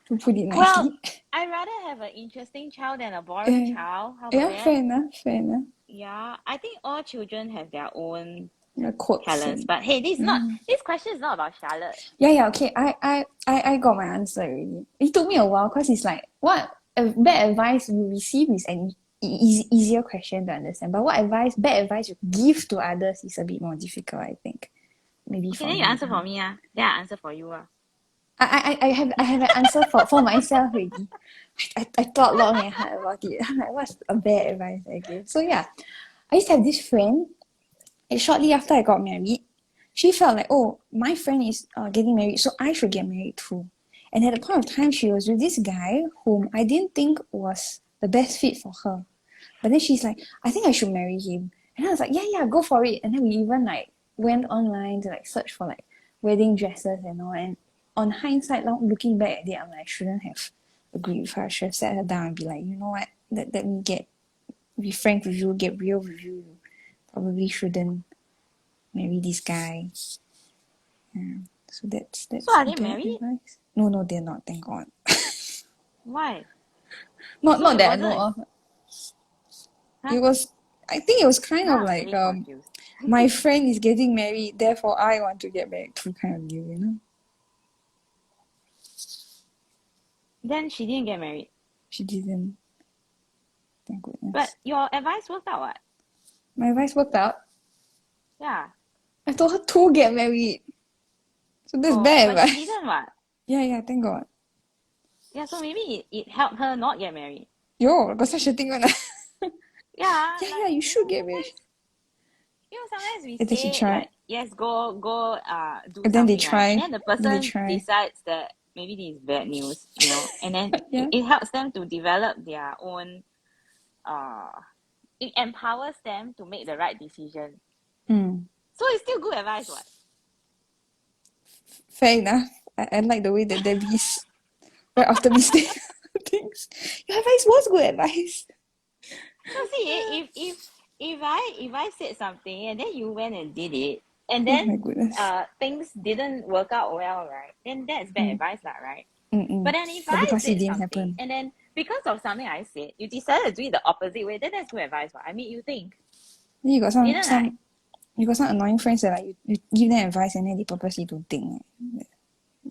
to put it Well, nicely. I'd rather have an interesting child than a boring child. How about Yeah, that? fair enough, fair enough. Yeah, I think all children have their own The quotes talents. and But hey, mm. this question is not about Charlotte. Yeah, okay. I got my answer already. It took me a while because it's like what bad advice you receive is an easier question to understand. But what bad advice you give to others is a bit more difficult, I think. Maybe Okay, for then you me. answer for me, then I answer for you. I have an answer for myself already. I thought long and hard about it. I'm like, what's a bad advice I give? So yeah, I used to have this friend. And shortly after I got married, she felt like, oh, my friend is getting married, so I should get married too. And at the point of time, she was with this guy whom I didn't think was the best fit for her. But then she's like, I think I should marry him. And I was like, yeah, go for it. And then we even like went online to like search for like wedding dresses and all. And on hindsight, looking back at it, I'm like, I shouldn't have agreed with her. I should have sat her down and be like, you know what? Let me be frank with you, get real with you. Probably shouldn't marry this guy. Yeah. So So that's are they bad married? advice. No, they're not. Thank God. Why? So Not it that I know wasn't. of. Huh? It was. I think it was kind of Now I'm like really confused. my friend is getting married, therefore I want to get married too kind of deal, you know. Then she didn't get married. She didn't. Thank But goodness. your advice worked out, what? My advice worked out. Yeah. I told her to get married. So that's Oh, bad but she advice. didn't, what? Yeah, thank God. Yeah, so maybe it helped her not get married. Yo, got such a thing on. Yeah, Yeah, like you should get married. sometimes we And then she say tried. like yes, go do And then they something, right? And try. then the Then they person try. decides that maybe this is bad news, and then Yeah. it helps them to develop their own uh it empowers them to make the right decision. Mm. So it's still good advice, what? Fair enough. I like the way that Debbie's right after mistake things. Your advice was good advice. So see, if I said something and then you went and did it, and Oh my then goodness. things didn't work out well, right? Then that's bad Mm. advice, lah, right? Mm-mm. But then if But I because it said didn't something happen. and then because of something I said, you decided to do it the opposite way, then that's good advice. What I made you think, Then you got didn't I? you got some annoying friends that like you give them advice and then they purposely don't think.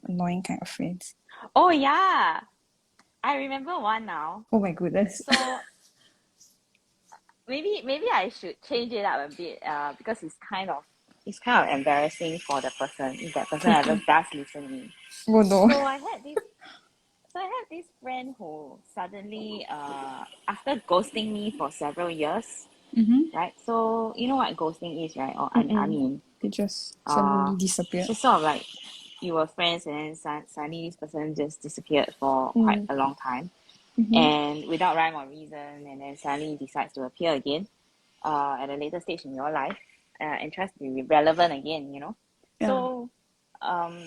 Annoying kind of friends. Oh yeah, I remember one now. Oh my goodness. So maybe I should change it up a bit. Because it's kind of embarrassing for the person if that person ever Okay. does listen to me. Oh no. So I had this friend who suddenly, after ghosting me for several years, Mm-hmm. right? So you know what ghosting is, right? Or I Mm-mm. mean, They just uh, suddenly disappear. it's just sort of like you were friends and then suddenly this person just disappeared for quite Mm. a long time, Mm-hmm. and without rhyme or reason, and then suddenly decides to appear again, at a later stage in your life, and tries to be relevant again, you know. Yeah. So, um,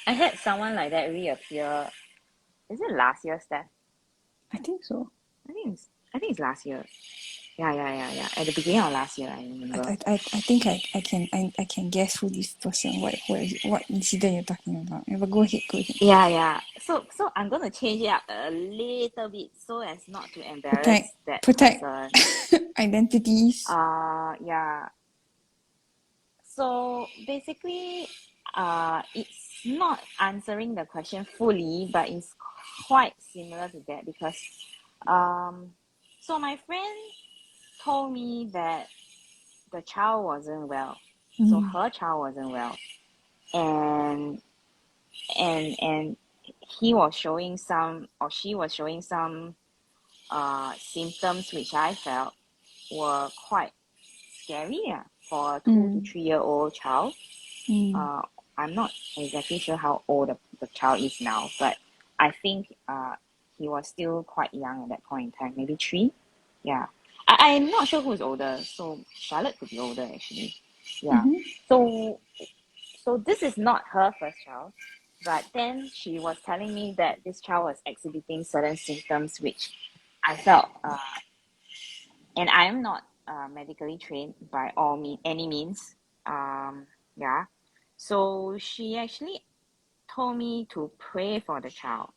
I had someone like that reappear. Is it last year, Steph? I think so. I think it's last year. Yeah. At the beginning of last year, I remember. I think I can guess who this person what incident you're talking about. Yeah, but go ahead, go ahead. Yeah. So I'm gonna change it up a little bit so as not to Protect embarrass that protect person. identities. Yeah. So basically, it's not answering the question fully, but it's quite similar to that because, um, so my friend told me that the child wasn't well. So Mm. her child wasn't well, and and he was showing some, or she was showing some symptoms which I felt were quite scary, for a 2 to 3 year old child. Mm. uh I'm not exactly sure how old the child is now, but I think he was still quite young at that point in time, maybe 3. Yeah, I'm not sure who's older, so Charlotte could be older actually. Yeah. Mm-hmm. So this is not her first child, but then she was telling me that this child was exhibiting certain symptoms which I felt, and I am not medically trained by any means. Yeah. So she actually told me to pray for the child.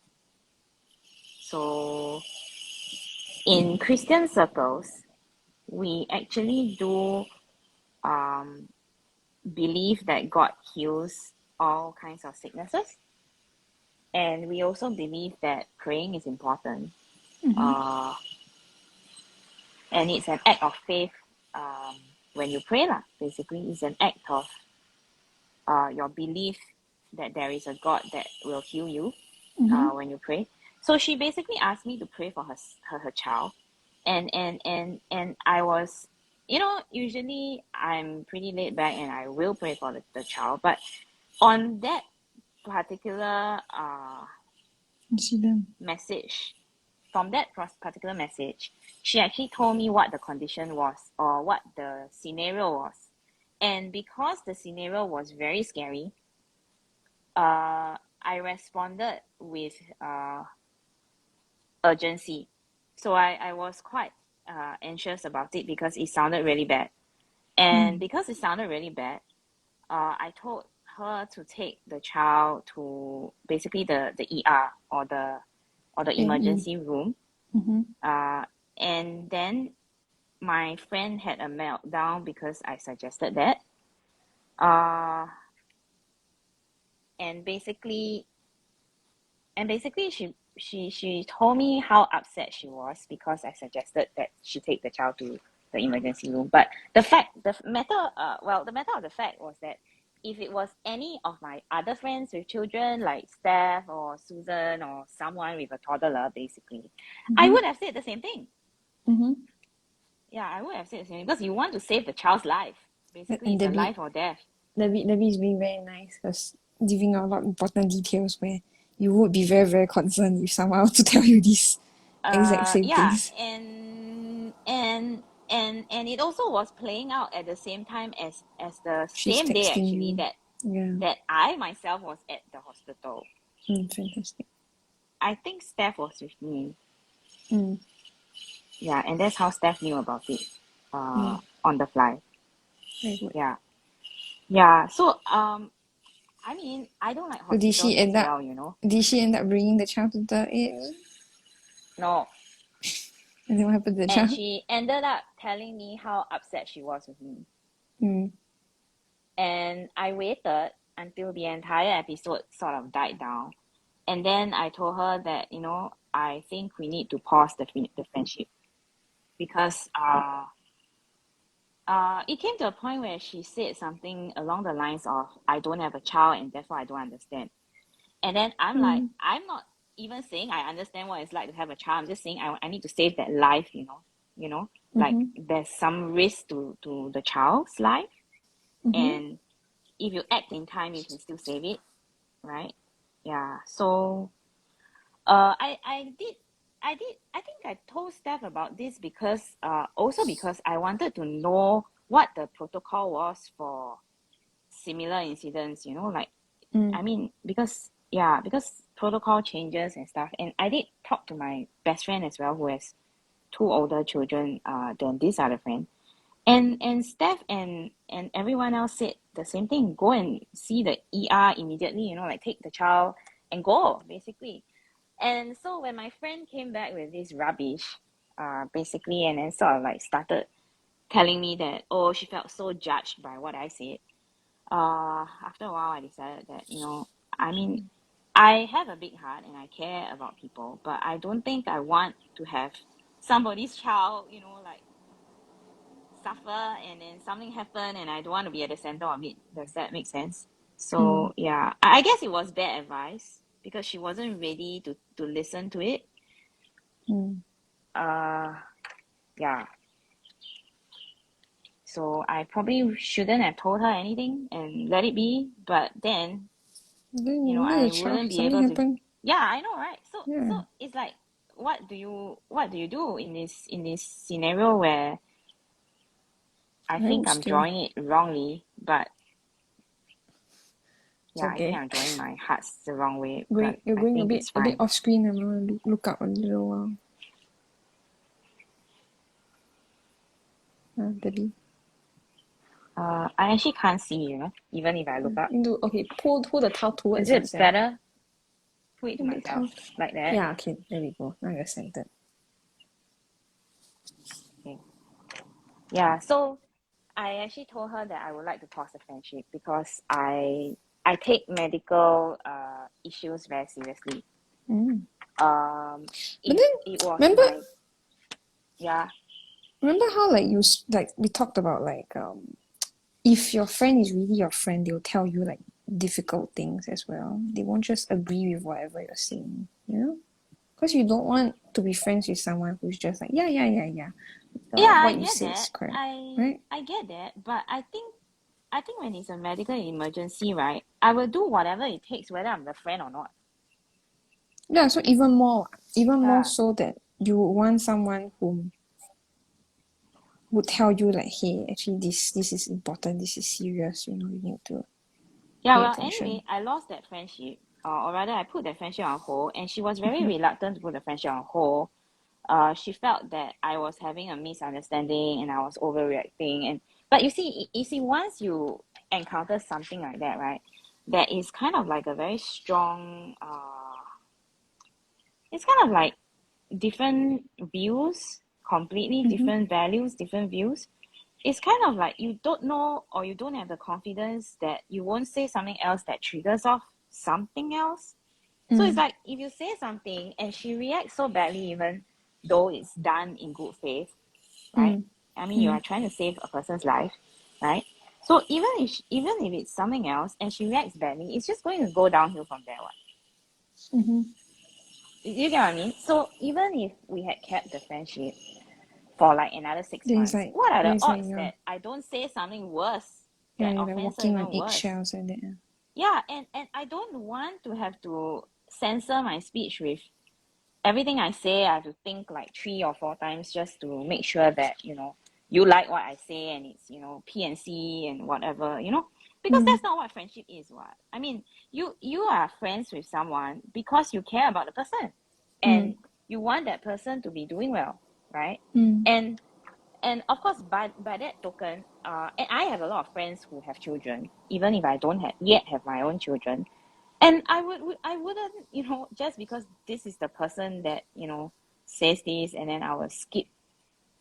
So in Christian circles, we actually do um, believe that God heals all kinds of sicknesses. And we also believe that praying is important. Mm-hmm. Uh, and it's an act of faith, when you pray lah. Basically, it's an act of your belief that there is a God that will heal you, Mm-hmm. when you pray. So she basically asked me to pray for her child, and I was, usually I'm pretty laid back and I will pray for the child, but on that particular Incident. message, from that particular message, she actually told me what the condition was or what the scenario was. And because the scenario was very scary, I responded with urgency. So I was quite anxious about it because it sounded really bad. And Mm. because it sounded really bad, I told her to take the child to basically the ER, or the A&E. emergency room. Mm-hmm. Uh, and then my friend had a meltdown because I suggested that. Uh, and basically, she told me how upset she was because I suggested that she take the child to the emergency room. But the matter of the fact was that if it was any of my other friends with children, like Steph or Susan or someone with a toddler, basically, I Mm-hmm. would have said the same thing. Mm-hmm. Yeah, I would have said the same thing because you want to save the child's life. Basically, And it's a life or death. Debbie is being very nice because giving out a lot of important details where you would be very, very concerned if someone else to tell you these exact same Yeah, things. and it also was playing out at the same time as the She's same day texting actually you. that Yeah. that I myself was at the hospital. Fantastic. I think Steph was with me. Mm. Yeah, and that's how Steph knew about it on the fly. Very good. Yeah. Yeah. So, I mean, I don't like So did hospitals she as end up? well, you know. Did she end up bringing the child to the aid? No. And then what happened to the And child? she ended up telling me how upset she was with me. Mm. And I waited until the entire episode sort of died down. And then I told her that, you know, I think we need to pause the friendship because it came to a point where she said something along the lines of, I don't have a child and therefore I don't understand. And then I'm like, Mm. I'm not even saying I understand what it's like to have a child. I'm just saying I need to save that life, you know, like Mm-hmm. there's some risk to the child's life. Mm-hmm. And if you act in time, you can still save it, right? Yeah. So I think I told Steph about this because also because I wanted to know what the protocol was for similar incidents, you know, like Mm. I mean because because protocol changes and stuff, and I did talk to my best friend as well who has two older children than this other friend. And Steph and everyone else said the same thing. Go and see the ER immediately, you know, like take the child and go, basically. And so when my friend came back with this rubbish, basically, and then sort of like started telling me that, oh, she felt so judged by what I said, after a while I decided that, you know, I mean, I have a big heart and I care about people, but I don't think I want to have somebody's child, you know, like suffer and then something happen and I don't want to be at the center of it. Does that make sense? Mm. So yeah, I guess it was bad advice because she wasn't ready to listen to it. Mm. Uh, yeah. So I probably shouldn't have told her anything and let it be. But then, Then you know, you know the I child wouldn't be something able to. happened. Yeah, I know, right? So Yeah. it's like, what do you do in this scenario where I I think would I'm still. drawing it wrongly, but It's yeah, I think okay. I'm drawing my hearts the wrong way, Going but you're I going think it's a bit fine. off screen. I'm gonna look up a little while. Debbie. I actually can't see, you know, even if I look up. Into okay. Pull the towel Is towards it yourself. better? Put it to Pull the myself towel. like that. Yeah. Okay. There we go. Now you're centered. Okay. Yeah, so I actually told her that I would like to pause the friendship because I take medical issues very seriously. Mm. But If then it was remember my yeah remember how like like we talked about like if your friend is really your friend, they'll tell you like difficult things as well. They won't just agree with whatever you're saying, you know? Because you don't want to be friends with someone who's just like, yeah, yeah, yeah, yeah. yeah, I What you get say that. is correct, I right? I get that, but I think when it's a medical emergency, right, I will do whatever it takes, whether I'm the friend or not. Yeah, so even more Yeah. so that you want someone who would tell you like, hey, actually this is important, this is serious, you know, you need to Yeah, pay well, attention. anyway, I lost that friendship, or rather, I put that friendship on hold, and she was very Mm-hmm. reluctant to put the friendship on hold. She felt that I was having a misunderstanding and I was overreacting. And but you see, once you encounter something like that, right, that is kind of like a very strong. It's kind of like different views, completely Mm-hmm. different values, different views. It's kind of like you don't know or you don't have the confidence that you won't say something else that triggers off something else. So it's Mm. like if you say something and she reacts so badly, even though it's done in good faith, right? Mm. I mean, you Mm. are trying to save a person's life, right? So even if it's something else and she reacts badly, it's just going to go downhill from there. What? Mm-hmm. You get what I mean? So even if we had kept the friendship for like another six months, what are Then the it's like odds you're that I don't say something worse yeah, that you're like offends her walking on even worse? eggshells and that. Yeah, and I don't want to have to censor my speech with everything I say. I have to think like 3 or 4 times just to make sure that, you know, you like what I say and it's, you know, P and C and whatever, you know. Because that's not what friendship is, what? I mean, you are friends with someone because you care about the person and you want that person to be doing well, right? And of course, by that token, and I have a lot of friends who have children, even if I don't yet have my own children. And I wouldn't, just because this is the person that, says this, and then I will skip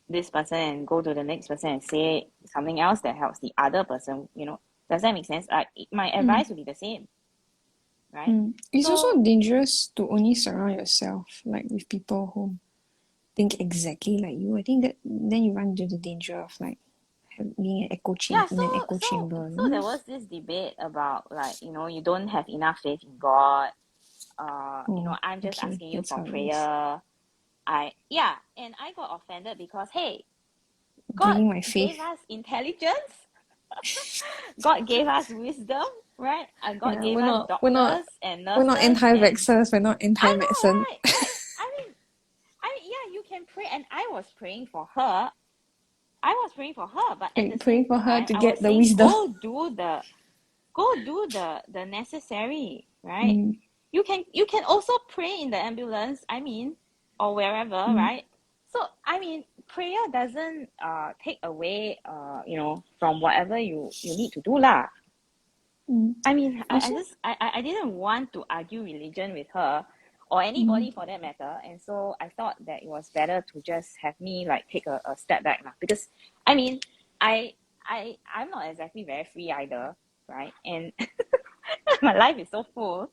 this person and go to the next person and say something else that helps the other person, does that make sense? Like, my advice would be the same, right? It's So, also dangerous to only surround yourself like with people who think exactly like you. I think that then you run into the danger of like being an echo yeah, in an echo chamber. so there was this debate about, like, you don't have enough faith in God. I'm just Okay, asking you that's for how it is. prayer. And I got offended because, hey, God Bringing my faith. gave us intelligence. God gave us wisdom, right? And God Yeah, gave we're us not we're not doctors and we're not nurses, and anti-vaxxers, we're not I know, anti-medicine. right? Like, yeah, you can pray, and I was praying for her. But at the Praying same for her time, to I was get the saying, wisdom. go do the necessary, right? Mm, You can also pray in the ambulance, or wherever, right? So, prayer doesn't take away from whatever you need to do lah. Also, I didn't want to argue religion with her or anybody for that matter, and so I thought that it was better to just have me like take a step back lah, because I I'm not exactly very free either, right? And my life is so full,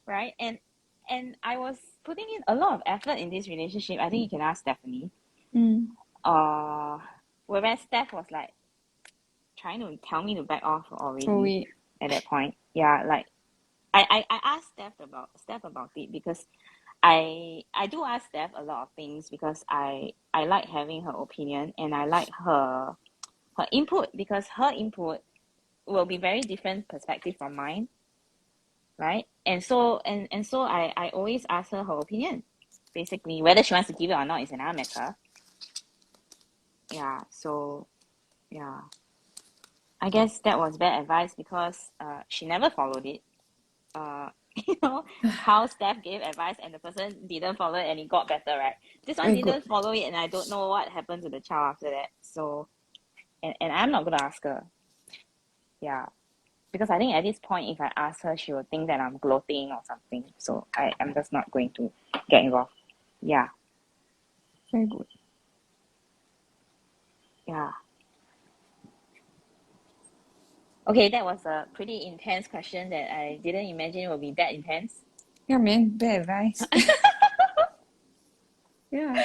right? And I was putting in a lot of effort in this relationship. I think you can ask Stephanie. Whereas Steph was like trying to tell me to back off already wait. at that point. Yeah, like I asked Steph about it, because I do ask Steph a lot of things, because I like having her opinion, and I like her input, because her input will be very different perspective from mine, right? And so I always ask her opinion. Basically, whether she wants to give it or not is another matter. Yeah, so yeah. I guess that was bad advice, because she never followed it. How Steph gave advice and the person didn't follow it and it got better, right? This one Very good. didn't follow it, and I don't know what happened to the child after that. So, and I'm not gonna ask her. Yeah, because I think at this point, if I ask her, she will think that I'm gloating or something. So I'm just not going to get involved. Yeah, Very good. yeah. Okay, that was a pretty intense question that I didn't imagine would be that intense. Yeah, man, bad advice. Yeah.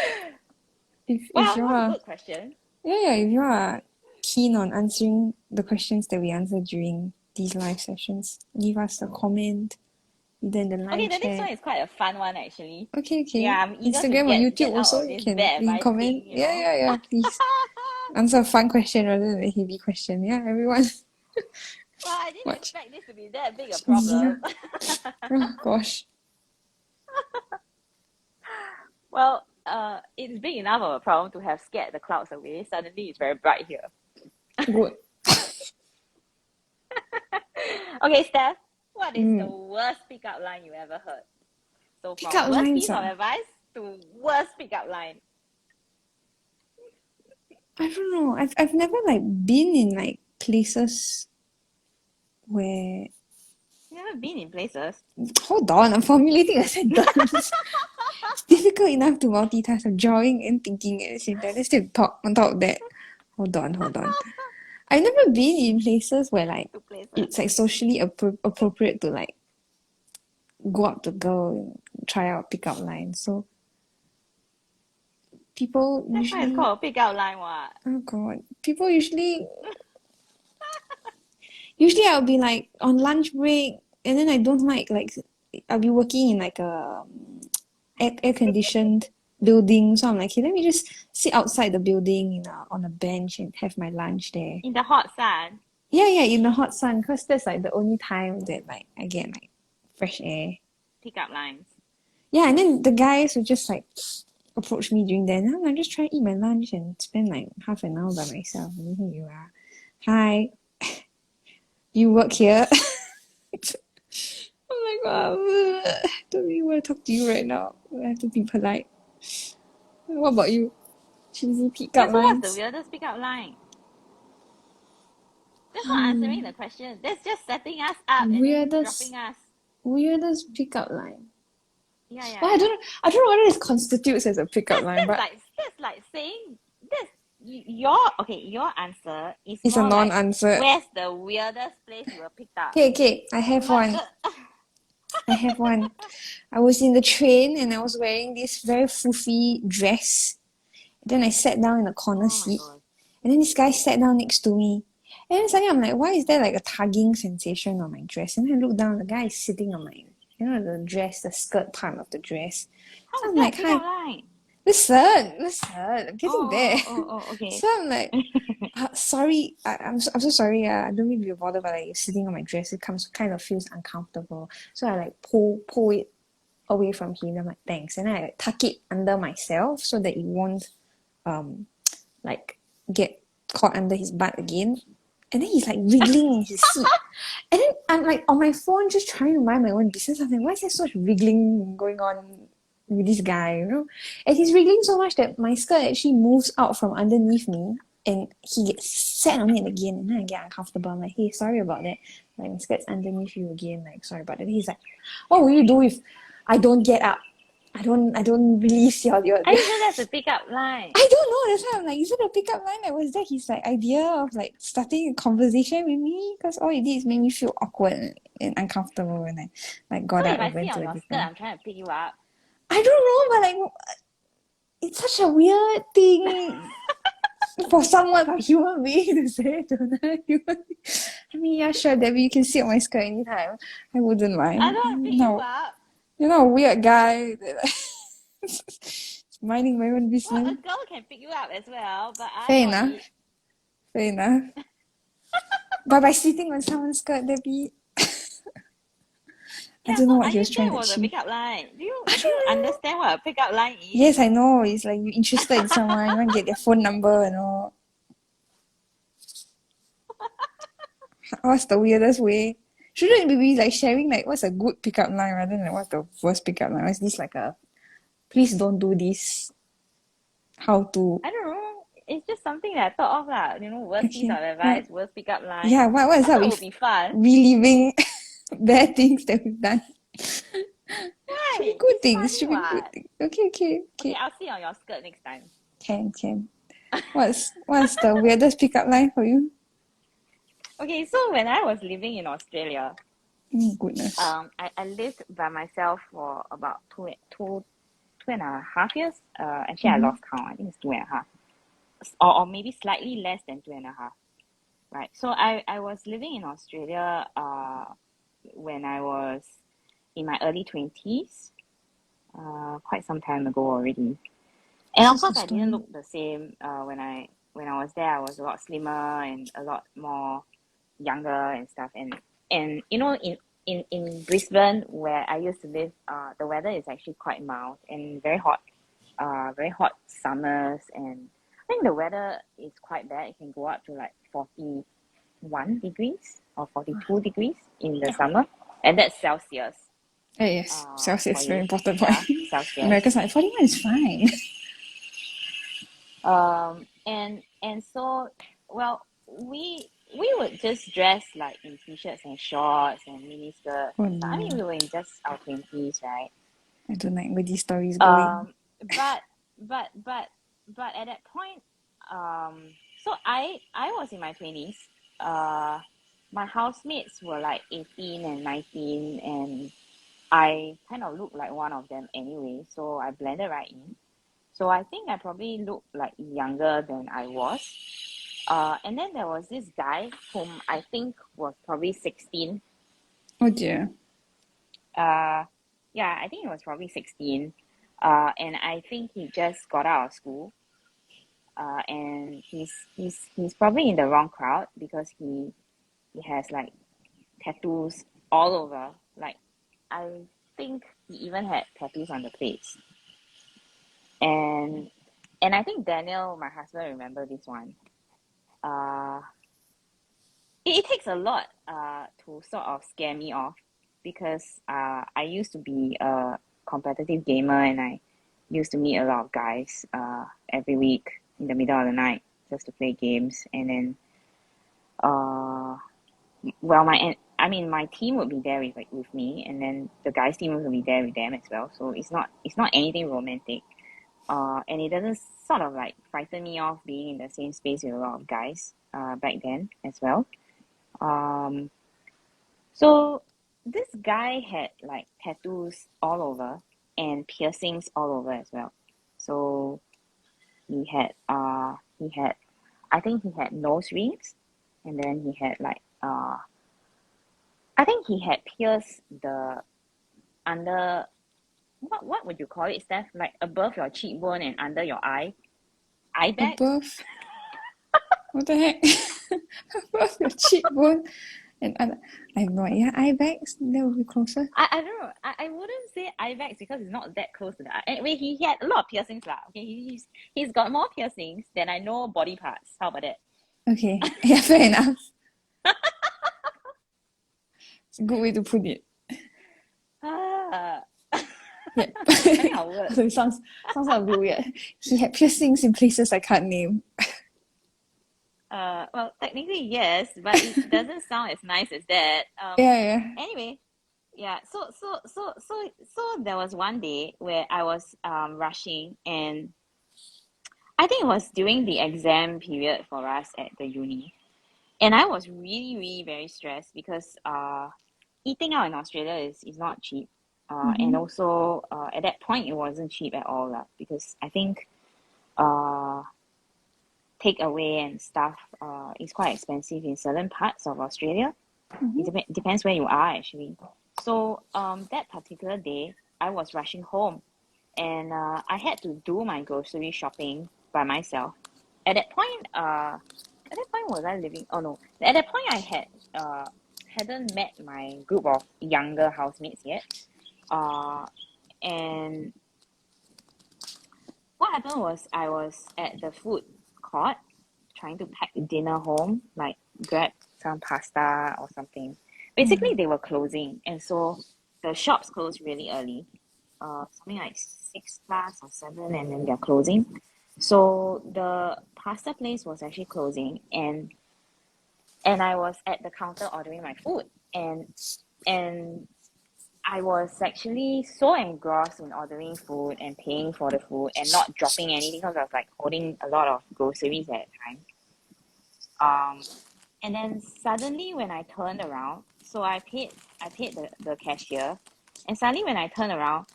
If Well, it you was a are good question. if you are keen on answering the questions that we answer during these live sessions, leave us a comment either in the Okay, live the next chat. one is quite a fun one, actually. Okay. Yeah, I'm eager to Instagram or YouTube get out also of you this can bad advice comment. thing, Yeah. Please answer a fun question rather than a heavy question. Yeah, everyone. Well, I didn't Watch. expect this to be that big a Yeah. problem. Oh gosh. Well, it's big enough of a problem to have scared the clouds away. Suddenly, it's very bright here. Good. Okay, Steph, what is the worst pickup line you ever heard? So, Pick from up worst lines. piece of advice to worst pickup line. I don't know. I've never like been in like places where You never been in places. hold on, I'm formulating a sentence. It's difficult enough to multitask. I'm drawing and thinking at the same time. Let's still talk on top of that. Hold on. I've never been in places where like To places. it's like socially appropriate to like go up to girl and try out pickup lines. So people That's why it's usually, called a pickup line, what? oh god, people usually I'll be like on lunch break, and then I don't like I'll be working in like a air conditioned building, so I'm like, okay, let me just sit outside the building on a bench and have my lunch there. In the hot sun. Yeah, in the hot sun, because that's like the only time that like I get like fresh air. Pickup lines. Yeah, and then the guys would just like approach me during then. I'm just trying to eat my lunch and spend like half an hour by myself. And here you are. Hi. You work here? Oh my god, I don't really want to talk to you right now. I have to be polite. What about you? Cheesy Yeah, pickup so what's the lines? weirdest pickup line? That's not answering the question. That's just setting us up and then Weirdest dropping us. weirdest pickup line. Yeah, yeah, Well, yeah. I don't know whether this constitutes as a pickup line, but That's like saying this. Your okay. Your answer is it's a more like, non-answer. where's the weirdest place you were picked up? Okay, I have But one. the I have one. I was in the train and I was wearing this very foofy dress. Then I sat down in the corner oh my seat, god. and then this guy sat down next to me. And then suddenly I'm like, why is there like a tugging sensation on my dress? And then I look down, the guy is sitting on my, the dress, the skirt part of the dress. How So is I'm that like, a pickup hi, line? listen, I'm getting there. Okay. So I'm like, sorry, I'm so sorry. I don't mean to be bothered, but like you're sitting on my dress, it comes kind of feels uncomfortable. So I like pull it away from him. I'm like, thanks. And I like, tuck it under myself so that it won't um like get caught under his butt again. And then he's like wriggling in his seat. And then I'm like on my phone just trying to mind my own business. I'm like, why is there so much wriggling going on with this guy, you know? And he's wriggling so much that my skirt actually moves out from underneath me and he gets sat on it again and then I get uncomfortable. I'm like, hey, sorry about that. Like my skirt's underneath you again, like sorry about that. He's like, what will you do if I don't get up? I don't release your Are you sure that's a pickup line? I don't know. That's why I'm like, is it a pickup line? Like, was that his like idea of like starting a conversation with me? Because all it did is make me feel awkward and uncomfortable when I like So got if up I and sit went to on a your skirt, different. I'm trying to pick you up. I don't know, but like, it's such a weird thing for someone, a human being, to say to another human being. I mean, yeah, sure, Debbie, you can sit on my skirt anytime. I wouldn't I mind. don't want to pick you No, up. you're not a weird guy. Minding my own Well, business. a girl can pick you up as well, but I'm Fair not enough. it. Fair enough. But by sitting on someone's skirt, Debbie, I Yeah, don't so know what are he you was sure trying it to was a achieve. pickup line? I Do you don't know. understand what a pickup line is? Yes, I know. It's like you're interested in someone, you want to get their phone number and all. What's the weirdest way? Shouldn't we be like sharing like what's a good pickup line rather than like, what's the worst pickup line? Is this like a please don't do this? How to? I don't know. It's just something that I thought of lah. You know, worst piece Okay. of advice, worst pickup line. Yeah, what is I up thought it would with be fun. reliving bad things that we've done? Should be Why? good It's things. funny Should be good what? things. Okay, okay, Okay, okay. I'll see on your skirt next time. Can. What's the weirdest pickup line for you? Okay, so when I was living in Australia, Oh goodness. I lived by myself for about two and a half years. Actually, I lost count. I think it's 2.5, or maybe slightly less than 2.5. Right. So I was living in Australia when I was in my early 20s, quite some time ago already. And of What's the course, I didn't story? look the same when I was there. I was a lot slimmer and a lot more younger and stuff. And you know, in Brisbane, where I used to live, the weather is actually quite mild and very hot summers. And I think the weather is quite bad. It can go up to like 41 degrees or 42 degrees in the summer, and that's Celsius. Yes, Celsius For is very you, important point. yeah, Celsius. America's like 41 is fine. And so, well, we would just dress like in t-shirts and shorts and mini skirts Oh and stuff. I no, mean, we were in just our 20s, right? I don't like where this story is going. Um, but but but but at that point, so I was in my 20s. Uh, my housemates were like 18 and 19, and I kind of looked like one of them anyway, so I blended right in. So I think I probably looked like younger than I was. And then there was this guy whom I think was probably 16. Oh dear. Uh, yeah, I think he was probably 16. And I think he just got out of school. And he's probably in the wrong crowd because he has like tattoos all over. Like I think he even had tattoos on the face. And and I think Daniel, my husband, remember this one. Uh, it takes a lot to sort of scare me off because I used to be a competitive gamer and I used to meet a lot of guys every week in the middle of the night just to play games. And then uh well my team would be there with me, and then the guys team would be there with them as well, so it's not anything romantic. And it doesn't sort of like frighten me off being in the same space with a lot of guys back then as well. um so this guy had like tattoos all over and piercings all over as well. So he had I think he had nose rings, and then he had like I think he had pierced the under, what would you call it, Steph? Like above your cheekbone and under your eye bags. Above, what the heck? Above your cheekbone and other, I have no idea. Eye bags, that would be closer. I don't know. I wouldn't say eye bags because it's not that close to the eye. Anyway, he had a lot of piercings lah. Okay, he's got more piercings than I know body parts. How about that? Okay, yeah, fair enough. It's a good way to put it. Ah. Yeah. I think I'll work. So it sounds a bit weird. He had piercings in places I can't name. Well, technically yes, but it doesn't sound as nice as that. Yeah. Anyway, yeah. So there was one day where I was rushing, and I think it was during the exam period for us at the uni, and I was really really very stressed because eating out in Australia is not cheap. And also at that point it wasn't cheap at all lah, because I think uh takeaway and stuff is quite expensive in certain parts of Australia. It depends where you are actually. So that particular day I was rushing home, and I had to do my grocery shopping by myself. At that point was I living, oh no, at that point I hadn't met my group of younger housemates yet. And what happened was I was at the food court trying to pack dinner home, like grab some pasta or something. Basically, they were closing, and so the shops closed really early, something like 6 plus or 7, and then they're closing. So the pasta place was actually closing, and I was at the counter ordering my food, and I was actually so engrossed in ordering food and paying for the food and not dropping anything because I was like holding a lot of groceries at the time. And then suddenly when I turned around, so I paid the cashier, and suddenly when I turned around,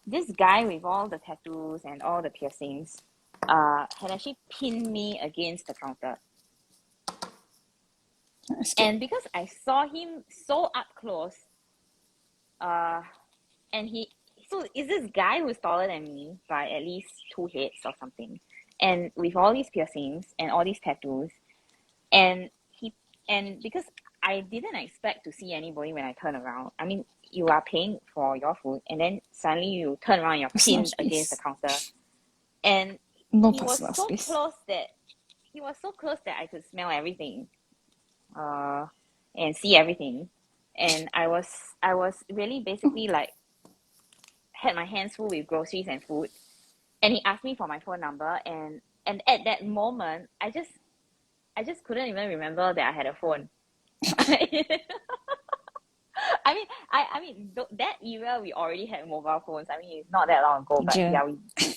this guy with all the tattoos and all the piercings had actually pinned me against the counter. And because I saw him so up close, and so is this guy who's taller than me by at least 2 heads or something, and with all these piercings and all these tattoos, and because I didn't expect to see anybody when I turn around. I mean, you are paying for your food, and then suddenly you turn around, you're pinned against the counter, and No he was personal so space. close that I could smell everything, and see everything, and I was really basically like had my hands full with groceries and food, and he asked me for my phone number, and at that moment I just couldn't even remember that I had a phone. I mean that era we already had mobile phones. I mean, it's not that long ago, but Yeah.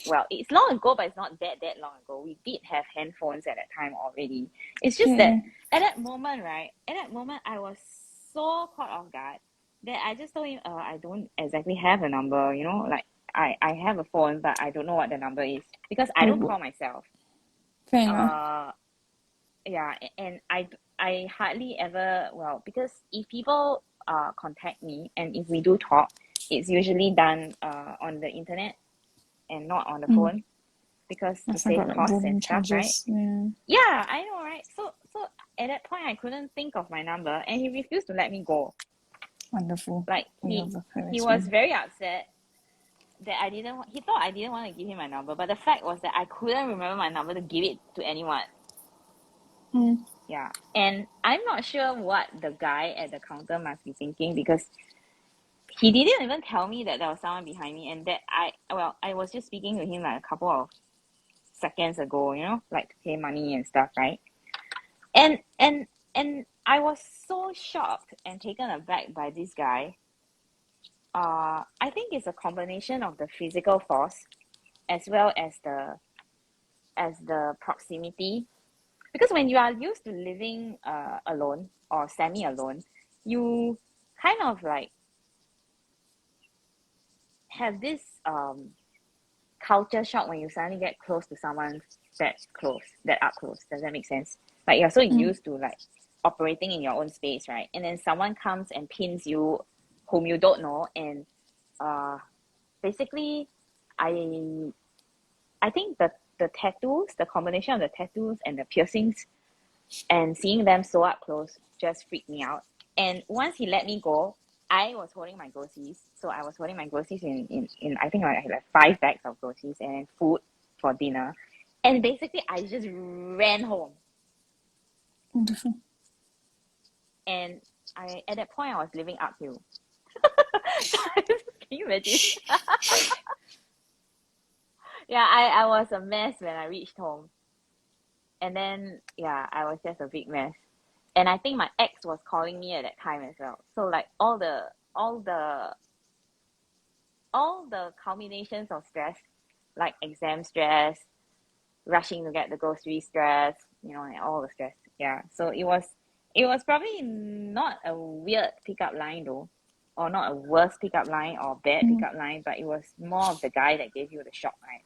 well, it's long ago, but it's not that long ago. We did have handphones at that time already. It's just that at that moment, right? At that moment, I was so caught off guard that I just told him, I don't exactly have a number, you know, like I have a phone, but I don't know what the number is because I don't call myself. Fair enough. Yeah, and I hardly ever, well, because if people contact me and if we do talk, it's usually done on the internet and not on the phone because to That's I save got like costs roaming and stuff, right? charges. Yeah. Yeah, I know, right? So at that point I couldn't think of my number, and he refused to let me go. Wonderful. Like he was very upset that he thought I didn't want to give him my number, but the fact was that I couldn't remember my number to give it to anyone. Yeah. And I'm not sure what the guy at the counter must be thinking because he didn't even tell me that there was someone behind me and that I was just speaking to him like a couple of seconds ago, like to pay money and stuff, right? And I was so shocked and taken aback by this guy. I think it's a combination of the physical force as well as the proximity. Because when you are used to living alone or semi-alone, you kind of like have this culture shock when you suddenly get close to someone that up close. Does that make sense? Like you're so used to like operating in your own space, right? And then someone comes and pins you whom you don't know, and basically I think the tattoos, the combination of the tattoos and the piercings and seeing them so up close just freaked me out. And once he let me go, I was holding my groceries. So I was holding my groceries in I think I had like 5 bags of groceries and food for dinner. And basically I just ran home. Wonderful. And at that point I was living uphill. Can you imagine? Yeah, I was a mess when I reached home. And then yeah, I was just a big mess. And I think my ex was calling me at that time as well. So like all the culminations of stress, like exam stress, rushing to get the grocery stress, and all the stress. Yeah. So it was probably not a weird pickup line though, or not a worse pickup line or bad pickup line, but it was more of the guy that gave you the shock, right?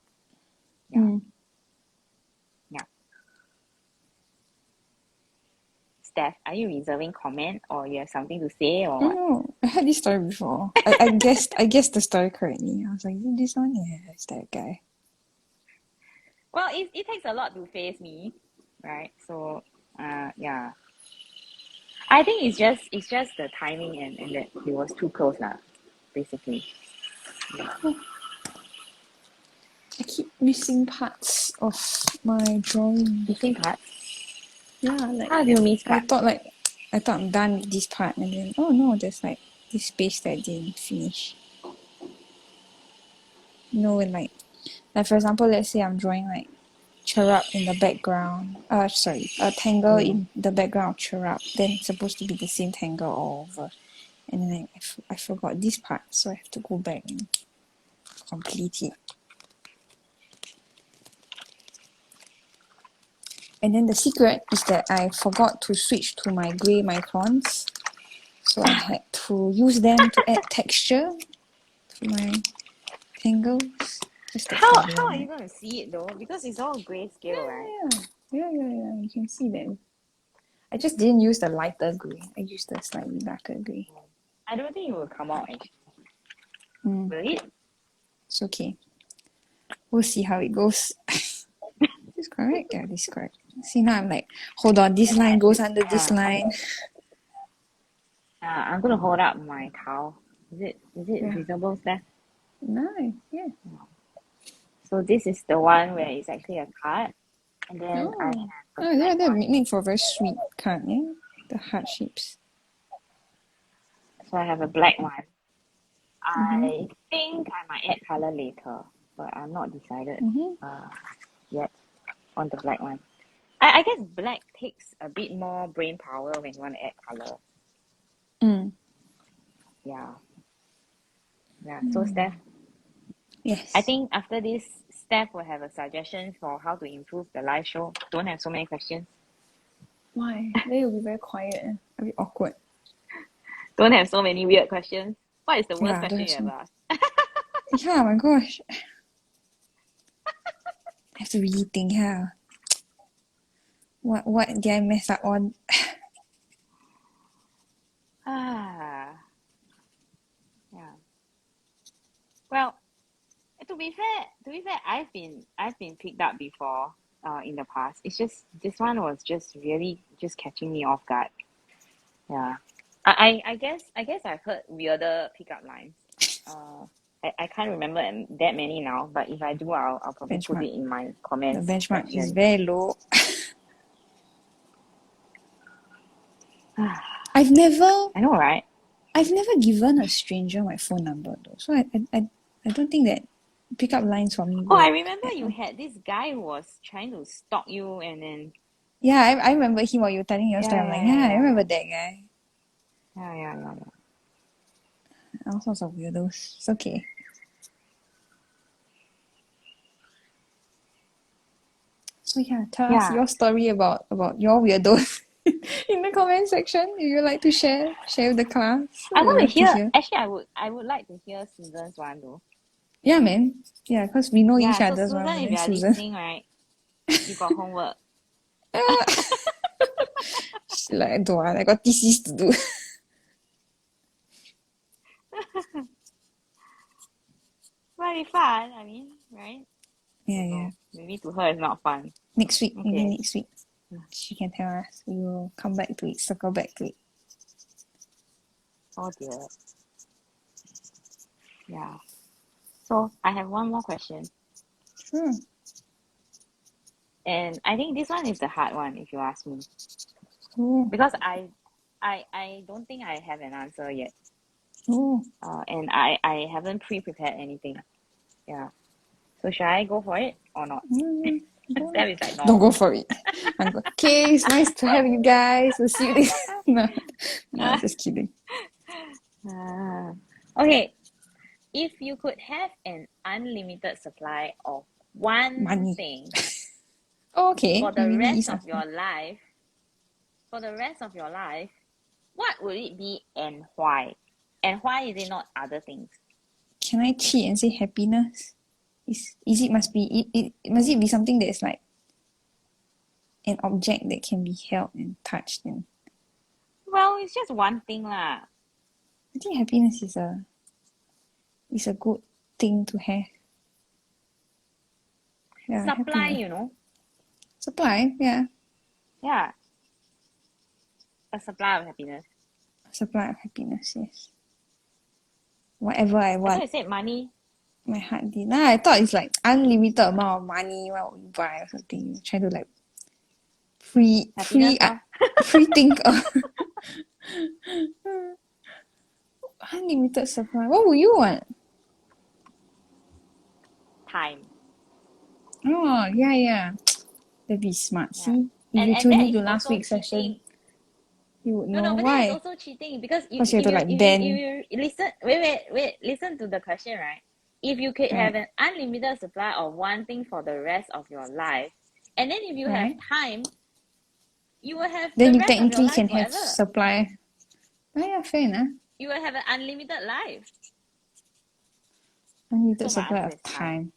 Yeah. Yeah. Steph, are you reserving comment or you have something to say or Oh what? no, I heard this story before. I guessed the story correctly. I was like, is it this one? Yeah, it's that guy. Well, it takes a lot to face me, right? So, yeah. I think it's just the timing and that it was too close lah, basically. Yeah. I keep missing parts of my drawing. Missing parts? Yeah, like How do you miss I parts? thought I'm done with this part, and then oh no, there's like this space that I didn't finish. When like for example, let's say I'm drawing like Cherub in the background. Sorry, a Tangle in the background of Cherub. Then it's supposed to be the same Tangle all over. And then I forgot this part, so I have to go back and complete it. And then the secret is that I forgot to switch to my grey microns. So I had to use them to add texture to my tangles. Just the How problem, are right? you gonna see it though? Because it's all grayscale, right? Yeah. You can see them. I just didn't use the lighter grey. I used the slightly darker grey. I don't think it will come out actually. Mm, Will it? it's okay. We'll see how it goes. This correct? Yeah, this correct. See, now I'm like, hold on, this line goes under this line. I'm gonna hold up my towel. Is it Yeah. visible, Steph? Nice, yeah. So this is the one where it's actually a card. And then I have a Oh, yeah, black that one. make for a very sweet card, yeah? The heart shapes. So I have a black one. I think I might add color later, but I'm not decided yet on the black one. I guess black takes a bit more brain power when you want to add color. Yeah. Yeah. So Steph, Yes. I think after this, Steph will have a suggestion for how to improve the live show. Don't have so many questions. Why? Then you'll be very quiet and a bit awkward. Don't have so many weird questions. What is the worst Yeah, don't question you have ever asked? Yeah, my gosh. I have to really think here. What did I mess up on? Yeah. Well, to be fair, I've been picked up before in the past. It's just this one was just really just catching me off guard. Yeah. I guess I've heard weirder pickup lines. I can't remember that many now, but if I do, I'll probably put Benchmark. it in my The comments benchmark is section. very low. I've never I know, right? given a stranger my phone number though. So I don't think that pickup lines for me Oh, I work remember at you all. had this guy who was trying to stalk you and then Yeah, I remember him while you were telling your story. yeah, I'm like, yeah, yeah, yeah, I yeah, remember yeah. that guy. Yeah, yeah, yeah, yeah. All sorts of weirdos. It's okay. So yeah, tell us Yeah. your story about your weirdos in the comment section. If you like to share with the class, I we'd want to love to hear hear. actually I would like to hear Susan's one though. Yeah, man. Yeah, because we know each Yeah, so other's one, Susan, but if then you are Susan. listening, right, you got homework. She's like, I don't want, I got thesis to do. But it's fun, I mean, right? Yeah, Don't yeah. know. Maybe to her it's not fun. Next week, maybe Okay. next week. She can tell us. We will come back to it, circle back to it. Oh dear. Yeah. So I have one more question. Sure. And I think this one is the hard one if you ask me. Oh, Because I don't think I have an answer yet. oh. And I haven't pre-prepared anything. Yeah. So should I go for it or not? Mm, That is like don't no. go for it. Okay, it's nice to have you guys. We'll see you next. No, just kidding. Okay. If you could have an unlimited supply of one Money. thing Okay, for it the really rest is of awesome. your life, what would it be and why? And why is it not other things? Can I cheat and say happiness? Is it must be must it be something that is like an object that can be held and touched and Well, it's just one thing lah. I think happiness is a good thing to have. Yeah, Supply, happiness. you know. Supply, yeah. Yeah. A supply of happiness. Supply of happiness, yes. Whatever I I thought want, you said money. my heart did. Nah, I thought it's like unlimited amount of money, what would you buy or something. You try to like Happiness, huh? free think unlimited supply. What would you want? Time. Oh, yeah. That'd be smart. Yeah. See? If you And tune that into is last also week's cheating. session, you would No, know but that is why. also cheating because Because you have to like bend. if you listen, wait, listen to the question, right? If you could have Right, an unlimited supply of one thing for the rest of your life, and then if you have right. time, you will have Then the you rest of your technically life can have forever. supply. Oh, yeah, fair enough. You will have an unlimited life. Unlimited So my supply answer of is time. time.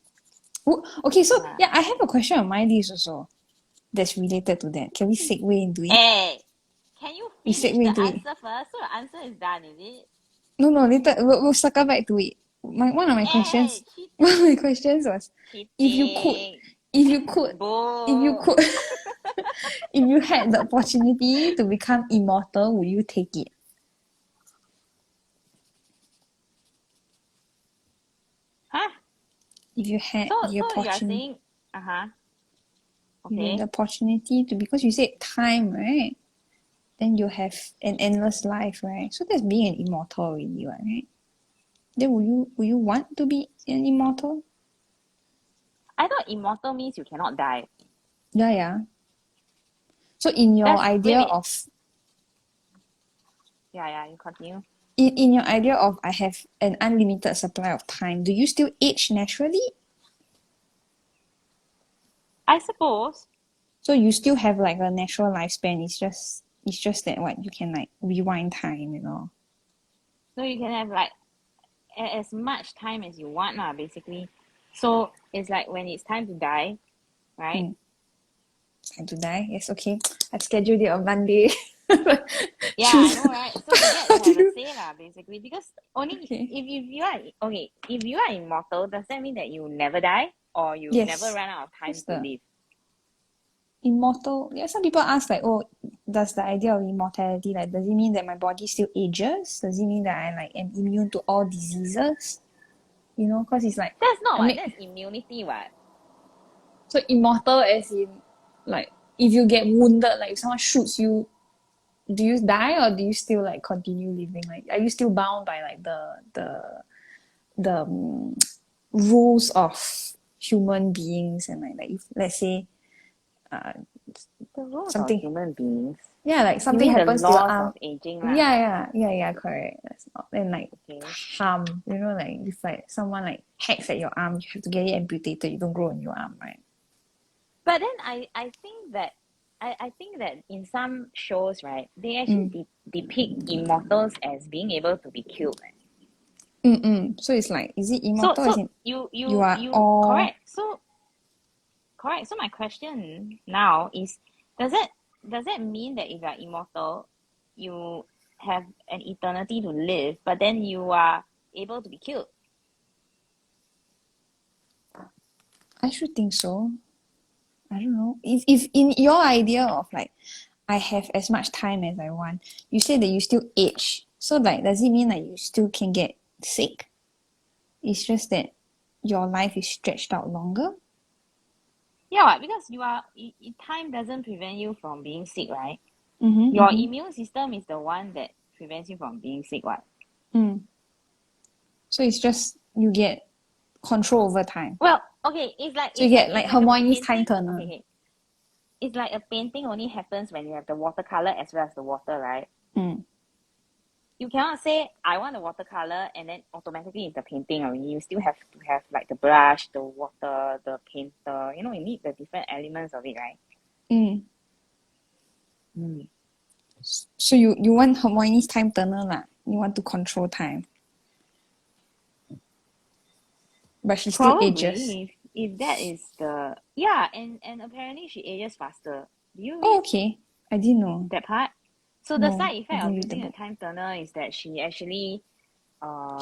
Oh, okay, so Yeah. yeah, I have a question on my list also that's related to that. Can we segue into it? Hey, can you We finish segue the into it. answer first? So the answer is done, is it? No, later we'll circle back to it. One of my questions, Hey, one of my cheating, questions was, if you could, cheating. if you could, if you Boo. could, if you had the opportunity to become immortal, would you take it? Huh? If you had So the so you are opportunity, saying, uh-huh. if you had the Okay. opportunity to, because you said time, right? Then you have an endless life, right? So that's being an immortal already, right? Then would you want to be an immortal? I thought immortal means you cannot die. Yeah. So in your That's idea wait. of Yeah, you continue. in your idea of I have an unlimited supply of time, do you still age naturally? I suppose. So you still have like a natural lifespan. It's just that what you can like rewind time, you know. So you can have like as much time as you want lah, basically. So it's like when it's time to die, right? Hmm. Time to die. Yes, okay. I've scheduled it on Monday. Yeah, I Choose. know, right? So you get How to do have a you? say lah, basically. Because only Okay. if you are okay, if you are immortal, does that mean that you never die or you never Yes. run out of time What's to the live? immortal? Yeah, some people ask like, oh, does the idea of immortality like does it mean that my body still ages? Does it mean that I like am immune to all diseases? You know, because it's like That's not I what. make That's immunity, what? so immortal as in like if you get wounded, like if someone shoots you, do you die, or do you still like continue living? Like, are you still bound by like the rules of human beings, and like if let's say uh The rules of something, human beings. yeah, like You something mean the happens to your laws arm, of aging, lah? yeah, correct. That's not, and like Okay. harm, like if like someone like hacks at your arm, you have to get it amputated, you don't grow a new arm, right? But then I think that I think that in some shows, right, they actually depict immortals as being able to be killed. So it's like, is it So immortal as so in you you you are you all correct. So correct. So my question now is, does that mean that if you are immortal, you have an eternity to live, but then you are able to be killed? I should think so. I don't know. If in your idea of like I have as much time as I want, you say that you still age. So like does it mean like you still can get sick? It's just that your life is stretched out longer? Yeah, because time doesn't prevent you from being sick, right? Mm-hmm, Your mm-hmm. immune system is the one that prevents you from being sick, what? Mm. So it's just you get control over time. Well, okay, it's like So you it's like get like it's like a Hermione's time painting. turner. Okay, it's like a painting only happens when you have the watercolor as well as the water, right? Mm. You cannot say I want the watercolor and then automatically it's the painting already. You still have to have like the brush, the water, the painter. You need the different elements of it, right? Mm. Mm. So you want Hermione's time turner lah. You want to control time. But she still ages. Probably if that is the and apparently she ages faster. Do you Oh, read okay. I didn't know. that part? So the No, side I effect didn't of read the using a book. time turner is that she actually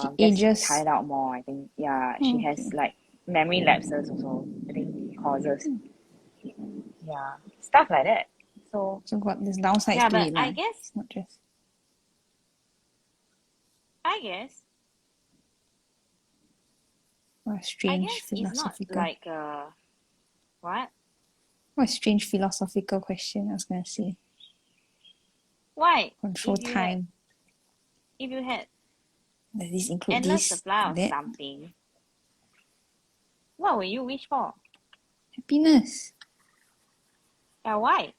She gets ages. tired out more, I think. Yeah, she Oh, has okay. like memory lapses also, I think causes. Yeah. Stuff like that. So So got this downsides yeah, to but it I lah. guess It's not just. I guess What a I strange guess it's not philosophical. like what? What a strange philosophical question I was gonna say. Why? Control time. If you had Does this include endless this supply or of that? something, what will you wish for? Happiness. Yeah, why?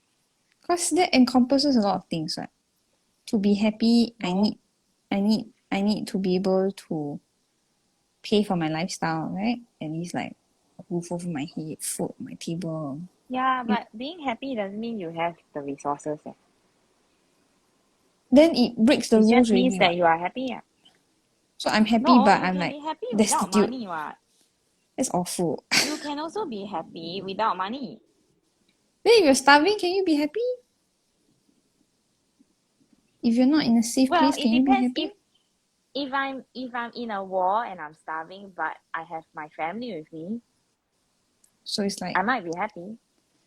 Because that encompasses a lot of things, right? To be happy, No. I need to be able to pay for my lifestyle, right? At least like a roof over my head, food on my table. Yeah, You, but being happy doesn't mean you have the resources. then it breaks the It rules just means already, that what? you are happy. Yeah. So I'm happy, No, but you I'm can like be happy without destitute. money. What? That's awful. You can also be happy without money. Then if you're starving, can you be happy? If you're not in a safe Well, place, it can you be depends. happy? If I'm in a war and I'm starving, but I have my family with me, So it's like I might be happy.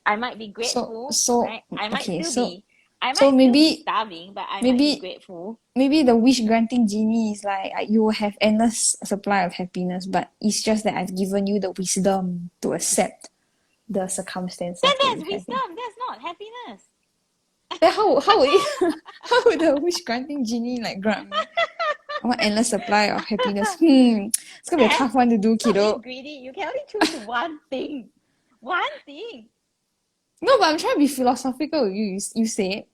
I might be grateful, so right? I might okay, still so be I so might still be maybe starving, but I might be maybe grateful. maybe the wish granting genie is like you will have endless supply of happiness, but it's just that I've given you the wisdom to accept the circumstances Then that that's you have in. wisdom. That's not happiness. Then how would it, how would the wish granting genie like grant me? I want endless supply of happiness. It's gonna be a Steph, tough one to do, stop being kiddo. greedy. You can only choose one thing. One thing. No, but I'm trying to be philosophical with you. You say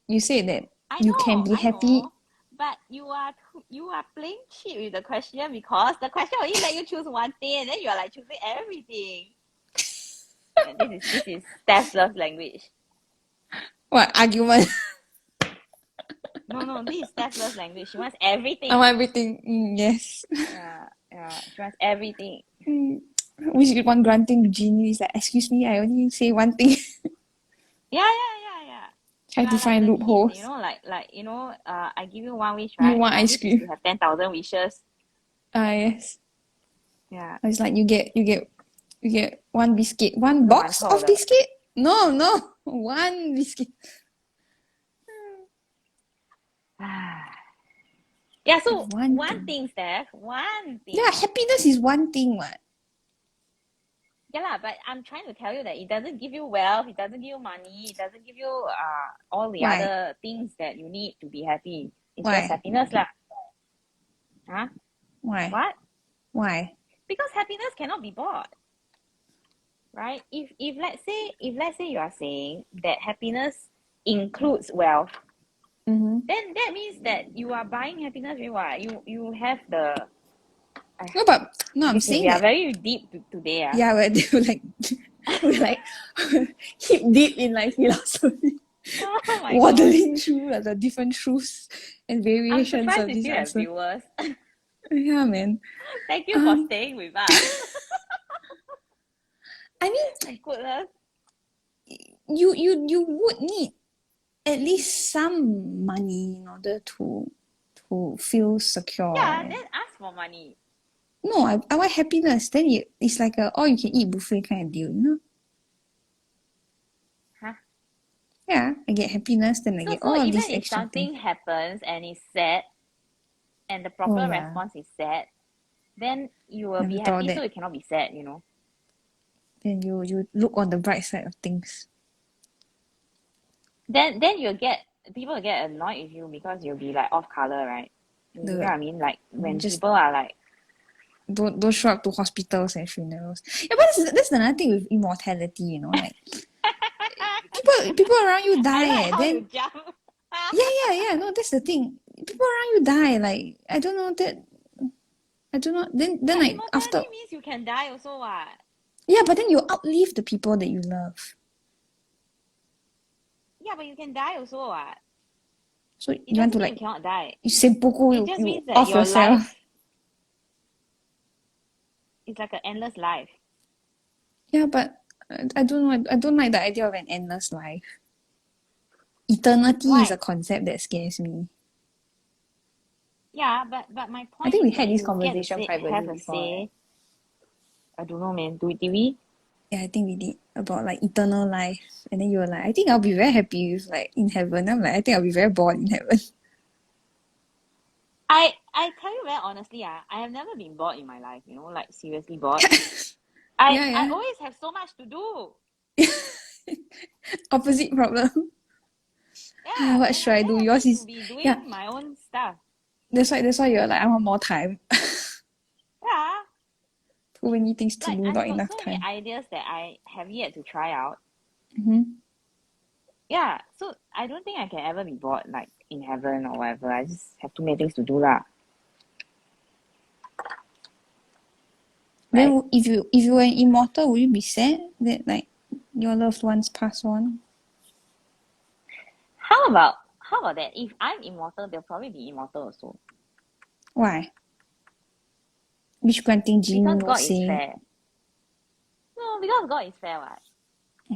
that you can be I happy. know. But you are playing cheat with the question because the question only let you choose one thing and then you are like choosing everything. And this is Steph's love language. What argument? No, this is Steph's love language. She wants everything. I want everything. Yes. Yeah. She wants everything. Wish one granting genie is like, excuse me, I only say one thing. Yeah. Try You to are like find the kid, loopholes. I give you one wish, You right? want My ice wish is to cream? have 10,000 wishes. Yes. Yeah. It's like you get one biscuit, one box of 1凑的。biscuit. No, one biscuit. Yeah, so One one thing. thing, Steph. One thing. Yeah, happiness is one thing. What? Yeah lah, but I'm trying to tell you that it doesn't give you wealth, it doesn't give you money, it doesn't give you all the Why? other things that you need to be happy. It's just Why? happiness lah. Huh? Why? What? Why? Because happiness cannot be bought. Right? If let's say you are saying that happiness includes wealth, Mm-hmm. then that means that you are buying happiness, right? You have the No, but no, I'm saying we are that. very deep today. Yeah, we're like hip deep in like philosophy, Oh my god. waddling through like, the different truths and I'm variations surprised of we this still have answer. viewers. Yeah, man. Thank you for staying with us. I mean, My goodness. you would need at least some money in order to feel secure. Yeah, right? then ask for money. No, I want happiness. Then it's like a all you can eat buffet kind of deal, you know? Huh? Yeah, I get happiness, then I So get all of even these if extra something things. happens and it's sad and the Oh proper yeah. response is sad, then you will And be with all happy, so that, you cannot be sad, you know. then you look on the bright side of things. Then you'll get people will get annoyed with you because you'll be like off color, right? You know what I mean? Like when just people are like, don't show up to hospitals and funerals. Yeah, but that's another thing with immortality, you know, like people around you die, I like how you then jump. yeah. No, that's the thing. People around you die, like I don't know that. I don't know. Then But like after, immortality means you can die also, what? yeah, but then you outlive the people that you love. Yeah, but you can die also, what? So It you want doesn't to mean like you cannot die. you seppuku It just you means that off your yourself. life is like an endless life. Yeah, but I don't know. I don't like the idea of an endless life. Eternity is Why? a concept that scares me. Yeah, but my I point think we is had that this you get to conversation have privately a before, right? say. I don't know, man. Did we? Yeah, I think we did about like eternal life, and then you were like, I think I'll be very happy with like in heaven. I'm like, I think I'll be very bored in heaven. I tell you very honestly, I have never been bored in my life, you know, like seriously bored. I Yeah. always have so much to do. Opposite problem. Yeah, What then should I do? I Yours need to is be yeah. doing my own stuff. That's why you're like, I want more time. Yeah, Too many things to like do, I've not got enough so many time. ideas that I have yet to try out. Mm-hmm. Yeah, so I don't think I can ever be bored like in heaven or whatever. I just have too many things to do lah. Right? Then if you were an immortal, would you be sad that like your loved ones pass on? How about that? If I'm immortal, they'll probably be immortal also. Why? Which granting genie Because will God is say, fair. No, because God is fair, what?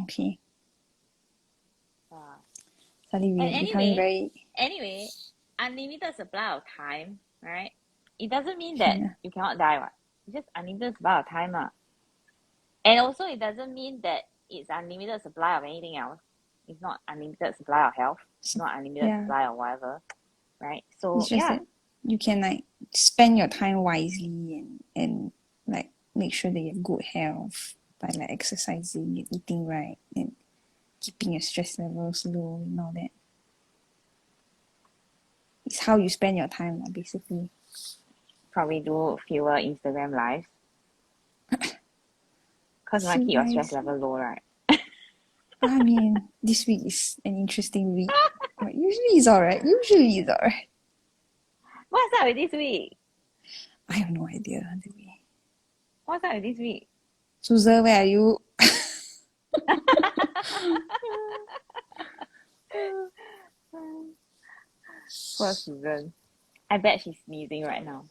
okay, Uh, suddenly and we're becoming very anyway, unlimited supply of time, right? It doesn't mean that yeah. you cannot die, what? It's just unlimited supply of time, And also, it doesn't mean that it's unlimited supply of anything else. It's not unlimited supply of health. It's not unlimited Yeah. supply of whatever, right? So It's just yeah, that you can like spend your time wisely and like make sure that you have good health by like exercising and eating right and keeping your stress levels low and all that. It's how you spend your time, basically. probably do fewer Instagram lives because you want to keep your stress level low, right? I mean, this week is an interesting week. But usually it's alright. Usually it's alright. What's up with this week? I have no idea. What's up with this week? Susan, where are you? Poor Susan. I bet she's sneezing right now.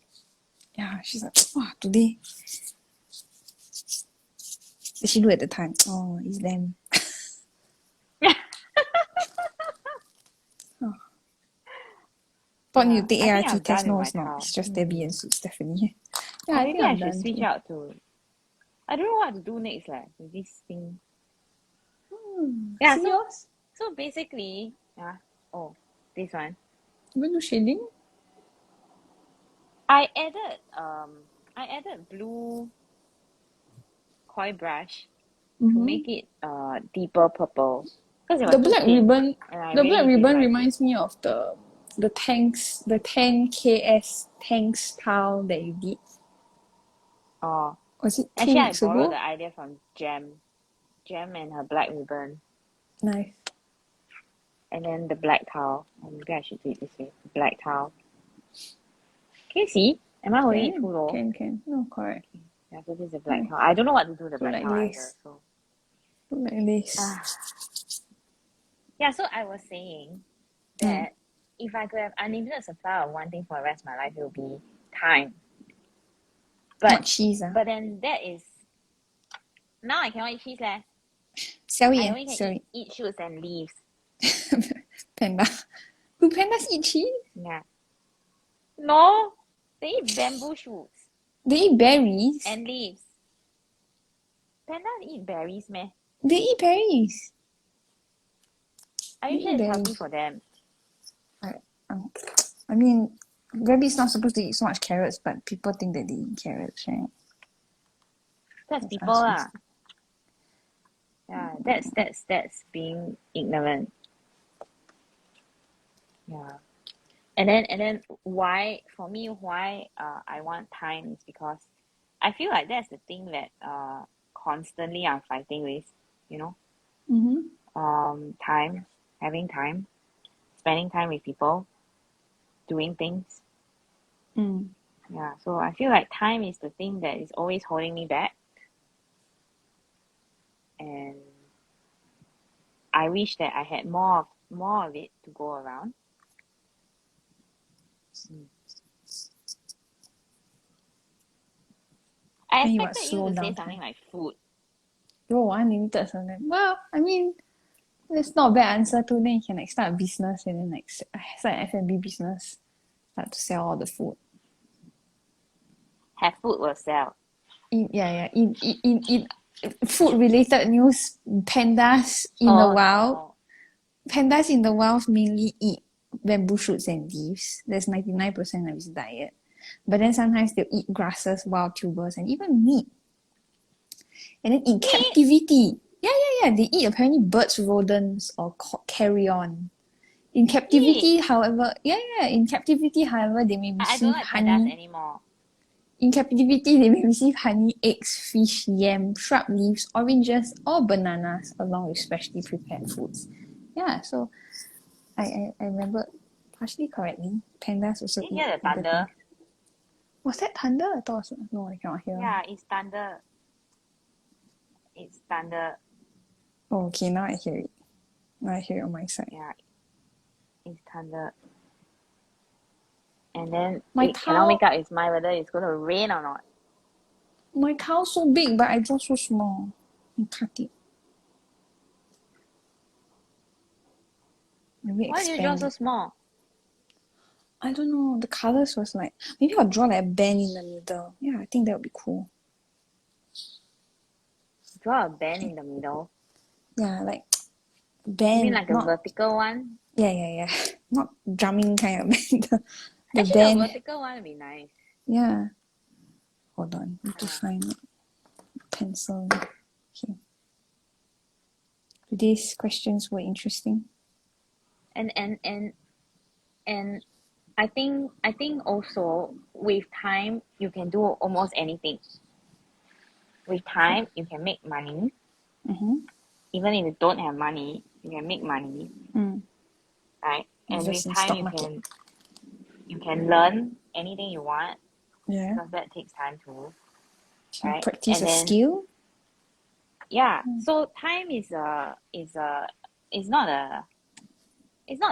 Yeah, she's like, wow, today. Did she look at the time? Oh, it's them. Oh. Thought you take I think ART I'm test. done with No, my it's not. towel. It's just Debbie and Stephanie. Yeah, Or I maybe think I I'm should done switch too. out to. I don't know what to do next, with this thing. Yeah, See so yours? so basically, this one. You want to do shading? I added blue koi brush to Mm-hmm. make it deeper purple because it was The too black thin, ribbon, and I the black really ribbon disliked it. reminds me of the tanks, the 10 KS tanks tile that you did. Oh, Was it 2 actually, I weeks borrowed ago? the idea from Gem and her black ribbon, Nice. and then the black towel. Oh, maybe I should do it this way. Black towel. Can you see? Am I holding it too low? Can. No, correct. Yeah, so this is a black Nice. towel. I don't know what to do with the So black like towel either. this. So Look like this. yeah, so I was saying that if I could have unlimited supply of one thing for the rest of my life, it would be time. Not cheese, But then that is now I cannot eat cheese leh. Sell I it, only can eat shoots and leaves. Panda. Do pandas eat cheese? Yeah. No, they eat bamboo shoots They eat berries. and leaves. Pandas eat berries, meh? They eat berries. Are They you sure eat it's berries. healthy for them? I mean, rabbits not supposed to eat so much carrots, but people think that they eat carrots, right? That's That's people us. lah. Yeah, that's being ignorant. Yeah. And then why for me why I want time is because I feel like that's the thing that constantly I'm fighting with, you know. Time, having time, spending time with people, doing things. Yeah, so I feel like time is the thing that is always holding me back. And I wish that I had more of it to go around. I Then you got expected you slow to say down something time. like food. Oh, unlimited something. Well, I mean, that's not a bad answer too. Then you can like start a business and then like start an F&B business. Start to sell all the food. Have food will sell. In food related news, pandas in the wild. No. Pandas in the wild mainly eat bamboo shoots and leaves. That's 99% of its diet. But then sometimes they'll eat grasses, wild tubers, and even meat. And then in captivity, they eat apparently birds, rodents, or carrion. In captivity, however, they may I don't receive like pandas honey. anymore. In captivity, they may receive honey, eggs, fish, yam, shrub leaves, oranges, or bananas, along with specially prepared foods. Yeah, so I remember partially correctly. Pandas also Did you eat hear the other thunder? things. Was that thunder? I thought it was, no, I cannot hear. Yeah, it's thunder. It's thunder. Oh, okay, now I hear it. Now I hear it on my side. Yeah, it's thunder. And then My it cannot make up its mind whether it's going to rain or not. My towel so big, but I draw so small. I cut it. Maybe Why do you draw expand so it. small? I don't know. The colors was like, maybe I'll draw like a band in the middle. Yeah, I think that would be cool. Draw a band in the middle. Yeah, like You mean band. like a vertical one? Yeah. Not drumming kind of band. The Actually, band. a vertical one would be nice. Yeah. Hold on. Need to find a pencil. Okay. Today's questions were interesting. And I think also with time you can do almost anything. With time you can make money. Even if you don't have money, you can make money. Right? And with time you can learn anything you want. Yeah. Because that takes time too. Right? Practice and a then, skill. Yeah. So time is not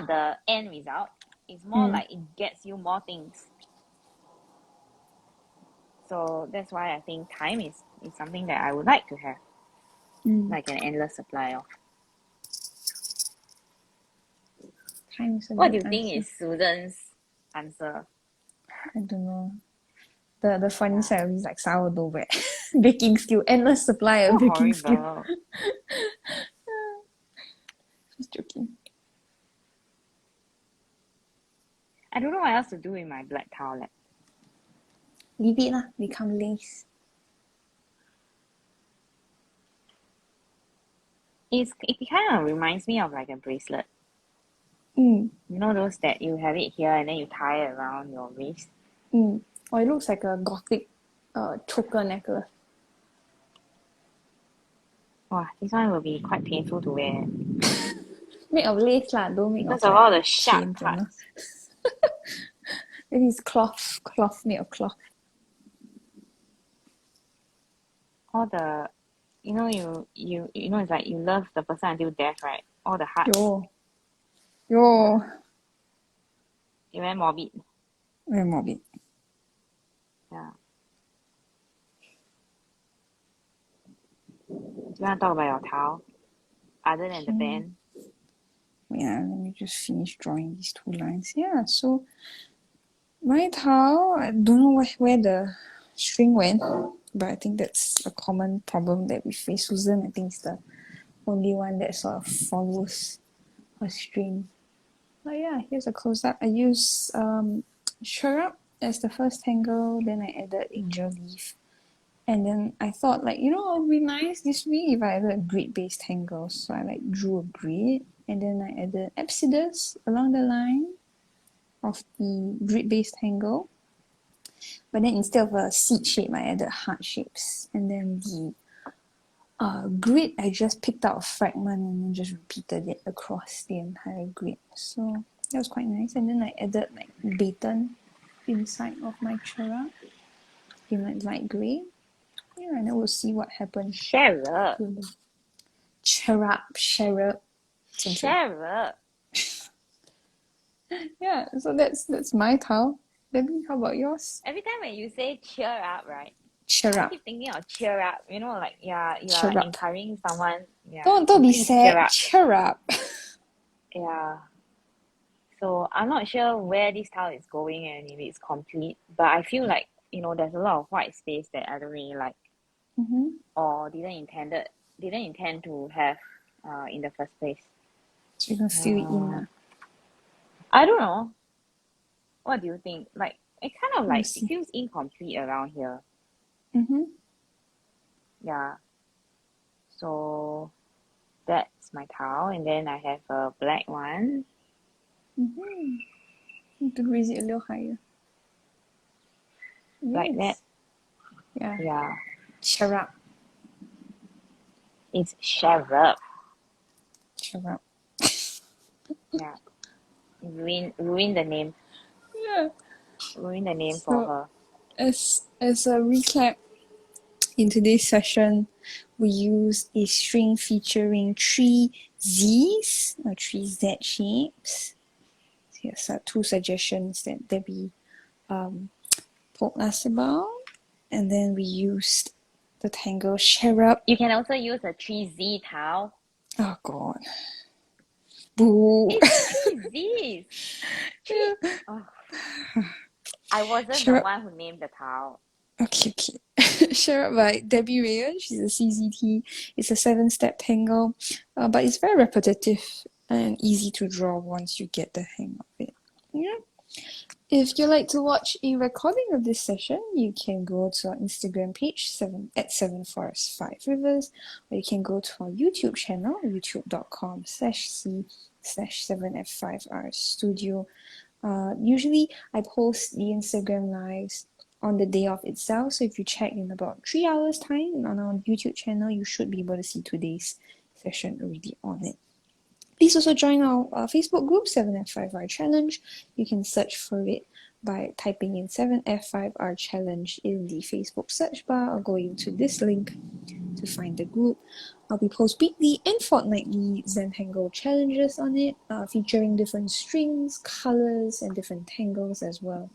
the end result. It's more like it gets you more things. So that's why I think time is something that I would like to have. Like an endless supply of. Time is a What good do you think answer. is Susan's answer? I don't know. The funny side of it is like sourdough bread. Baking skill. Endless supply of So baking skill. horrible. Just joking. I don't know what else to do with my black towel. Leave it lah. Become lace. it kind of reminds me of like a bracelet. Mm, You know those that you have it here and then you tie it around your waist? mm. Or it looks like a gothic choker necklace. Wow, this one will be quite painful to wear Made of lace lah, don't make because of of like all the sharp chains, you know. parts. It is cloth made of cloth. All the, you know, it's like you love the person until death, right? All the hearts. Yo, It went morbid. very morbid. Yeah. Do you want to talk about your towel? Other than the band? Yeah, let me just finish drawing these two lines. Yeah, so my towel, I don't know where the string went, but I think that's a common problem that we face. Susan, I think, is the only one that sort of follows a string. But yeah, here's a close-up. I use Cherub as the first tangle, then I added angel leaf. And then I thought, like, it would be nice this week if I added a grid-based tangle. So I like drew a grid, and then I added epsides along the line of the grid-based tangle. But then instead of a seed shape, I added heart shapes. And then the grid, I just picked out a fragment and then just repeated it across the entire grid. So that was quite nice. And then I added like baton inside of my cherub in like light grey. Yeah, and then we'll see what happens. Cherub. Cherub. Cherub. Yeah, so that's my towel. Debbie, how about yours? Every time when you say cheer up, right? I Cherub. keep thinking of cheer up. You know, like you are Cheer up. encouraging someone. Yeah. Don't be please sad. Cheer up. Cheer up. Yeah. So I'm not sure where this towel is going and if it's complete, but I feel like, there's a lot of white space that I don't really like or didn't intend to have in the first place. So you can fill it in. I don't know. What do you think? Like, it kind of like see. it feels incomplete around here. Yeah. So that's my towel, and then I have a black one. Need to raise it a little higher. Like that. Yeah. Yeah. Cherub. It's Cherub. Cherub. Yeah. Ruin the name. Yeah. Ruin the name for her. As a recap, in today's session, we used a string featuring 3 Z's or 3 Z shapes. So here's 2 suggestions that Debbie told us about. And then we used the Tangle Cherub. You can also use a 3Z towel. Oh god. Boo. It's 3 Z's. Oh. I wasn't the one who named the towel. Okay. Cherub by Debbie Raaen. She's a CZT. It's a 7-step tangle, but it's very repetitive and easy to draw once you get the hang of it. Yeah. If you'd like to watch a recording of this session, you can go to our Instagram page at 7forests5rivers, or you can go to our YouTube channel, youtube.com/c/7f5rstudio. Usually I post the Instagram lives on the day of itself, so if you check in about 3 hours time on our YouTube channel, you should be able to see today's session already on it. Please also join our Facebook group 7F5R Challenge. You can search for it by typing in 7F5R Challenge in the Facebook search bar or going to this link to find the group. We post weekly and fortnightly Zentangle challenges on it, featuring different strings, colors, and different tangles as well.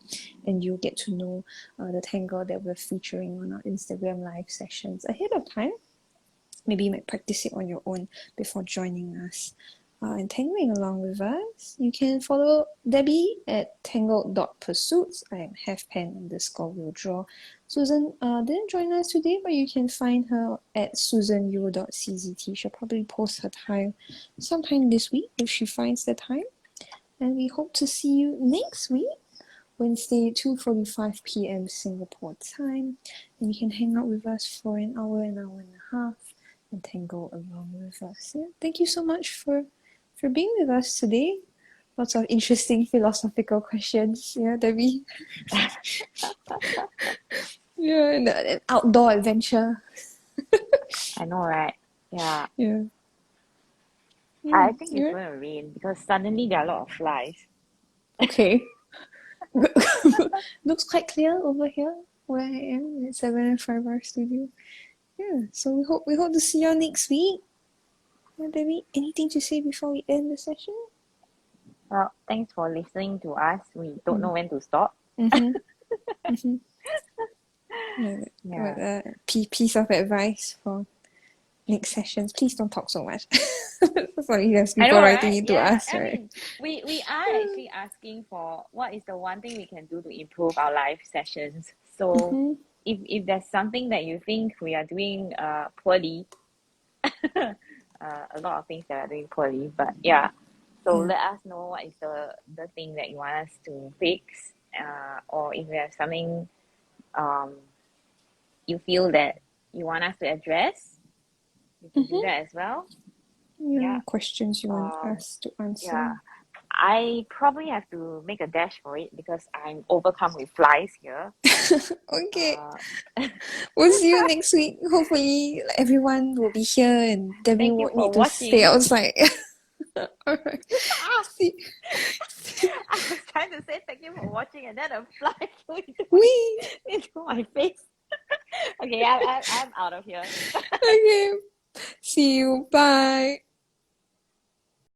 And you'll get to know the tangle that we're featuring on our Instagram live sessions ahead of time. Maybe you might practice it on your own before joining us. And tangling along with us, you can follow Debbie at tangled.pursuits. I am _will_draw. Susan didn't join us today, but you can find her at susanu.czt. She'll probably post her time sometime this week if she finds the time. And we hope to see you next week, Wednesday, 2:45 p.m. Singapore time. And you can hang out with us for an hour and a half and Tangle along with us. Yeah, thank you so much for being with us today. Lots of interesting philosophical questions. Yeah, Debbie. Yeah, and an outdoor adventure. I know, right? Yeah. Yeah. I think it's Yeah. going to rain because suddenly there are a lot of flies. Okay. Looks quite clear over here where I am at 7 and 5 Hour Studio. Yeah, so we hope to see you all next week. Yeah, Debbie, anything to say before we end the session? Well, thanks for listening to us. We don't know when to stop. Mm-hmm. Mm-hmm. Yeah. Piece of advice for next sessions. Please don't talk so much. Sorry, there's I people know, writing right? into Yeah. us, I right? mean, we are actually asking for what is the one thing we can do to improve our live sessions. So Mm-hmm. if there's something that you think we are doing poorly, a lot of things that are doing poorly, but yeah. So Yeah. let us know what is the thing that you want us to fix, or if you have something um you feel that you want us to address, you can do Mm-hmm. that as well. Yeah, Yeah. questions you want Um us to answer. yeah. I probably have to make a dash for it because I'm overcome with flies here. Okay. Uh, We'll see you next week. Hopefully, like, everyone will be here and Debbie thank you won't for need to stay watching. outside. Alright. See. I was trying to say thank you for watching, and then a fly flew Wee. into my face. Okay, I'm out of here. Okay. See you. Bye.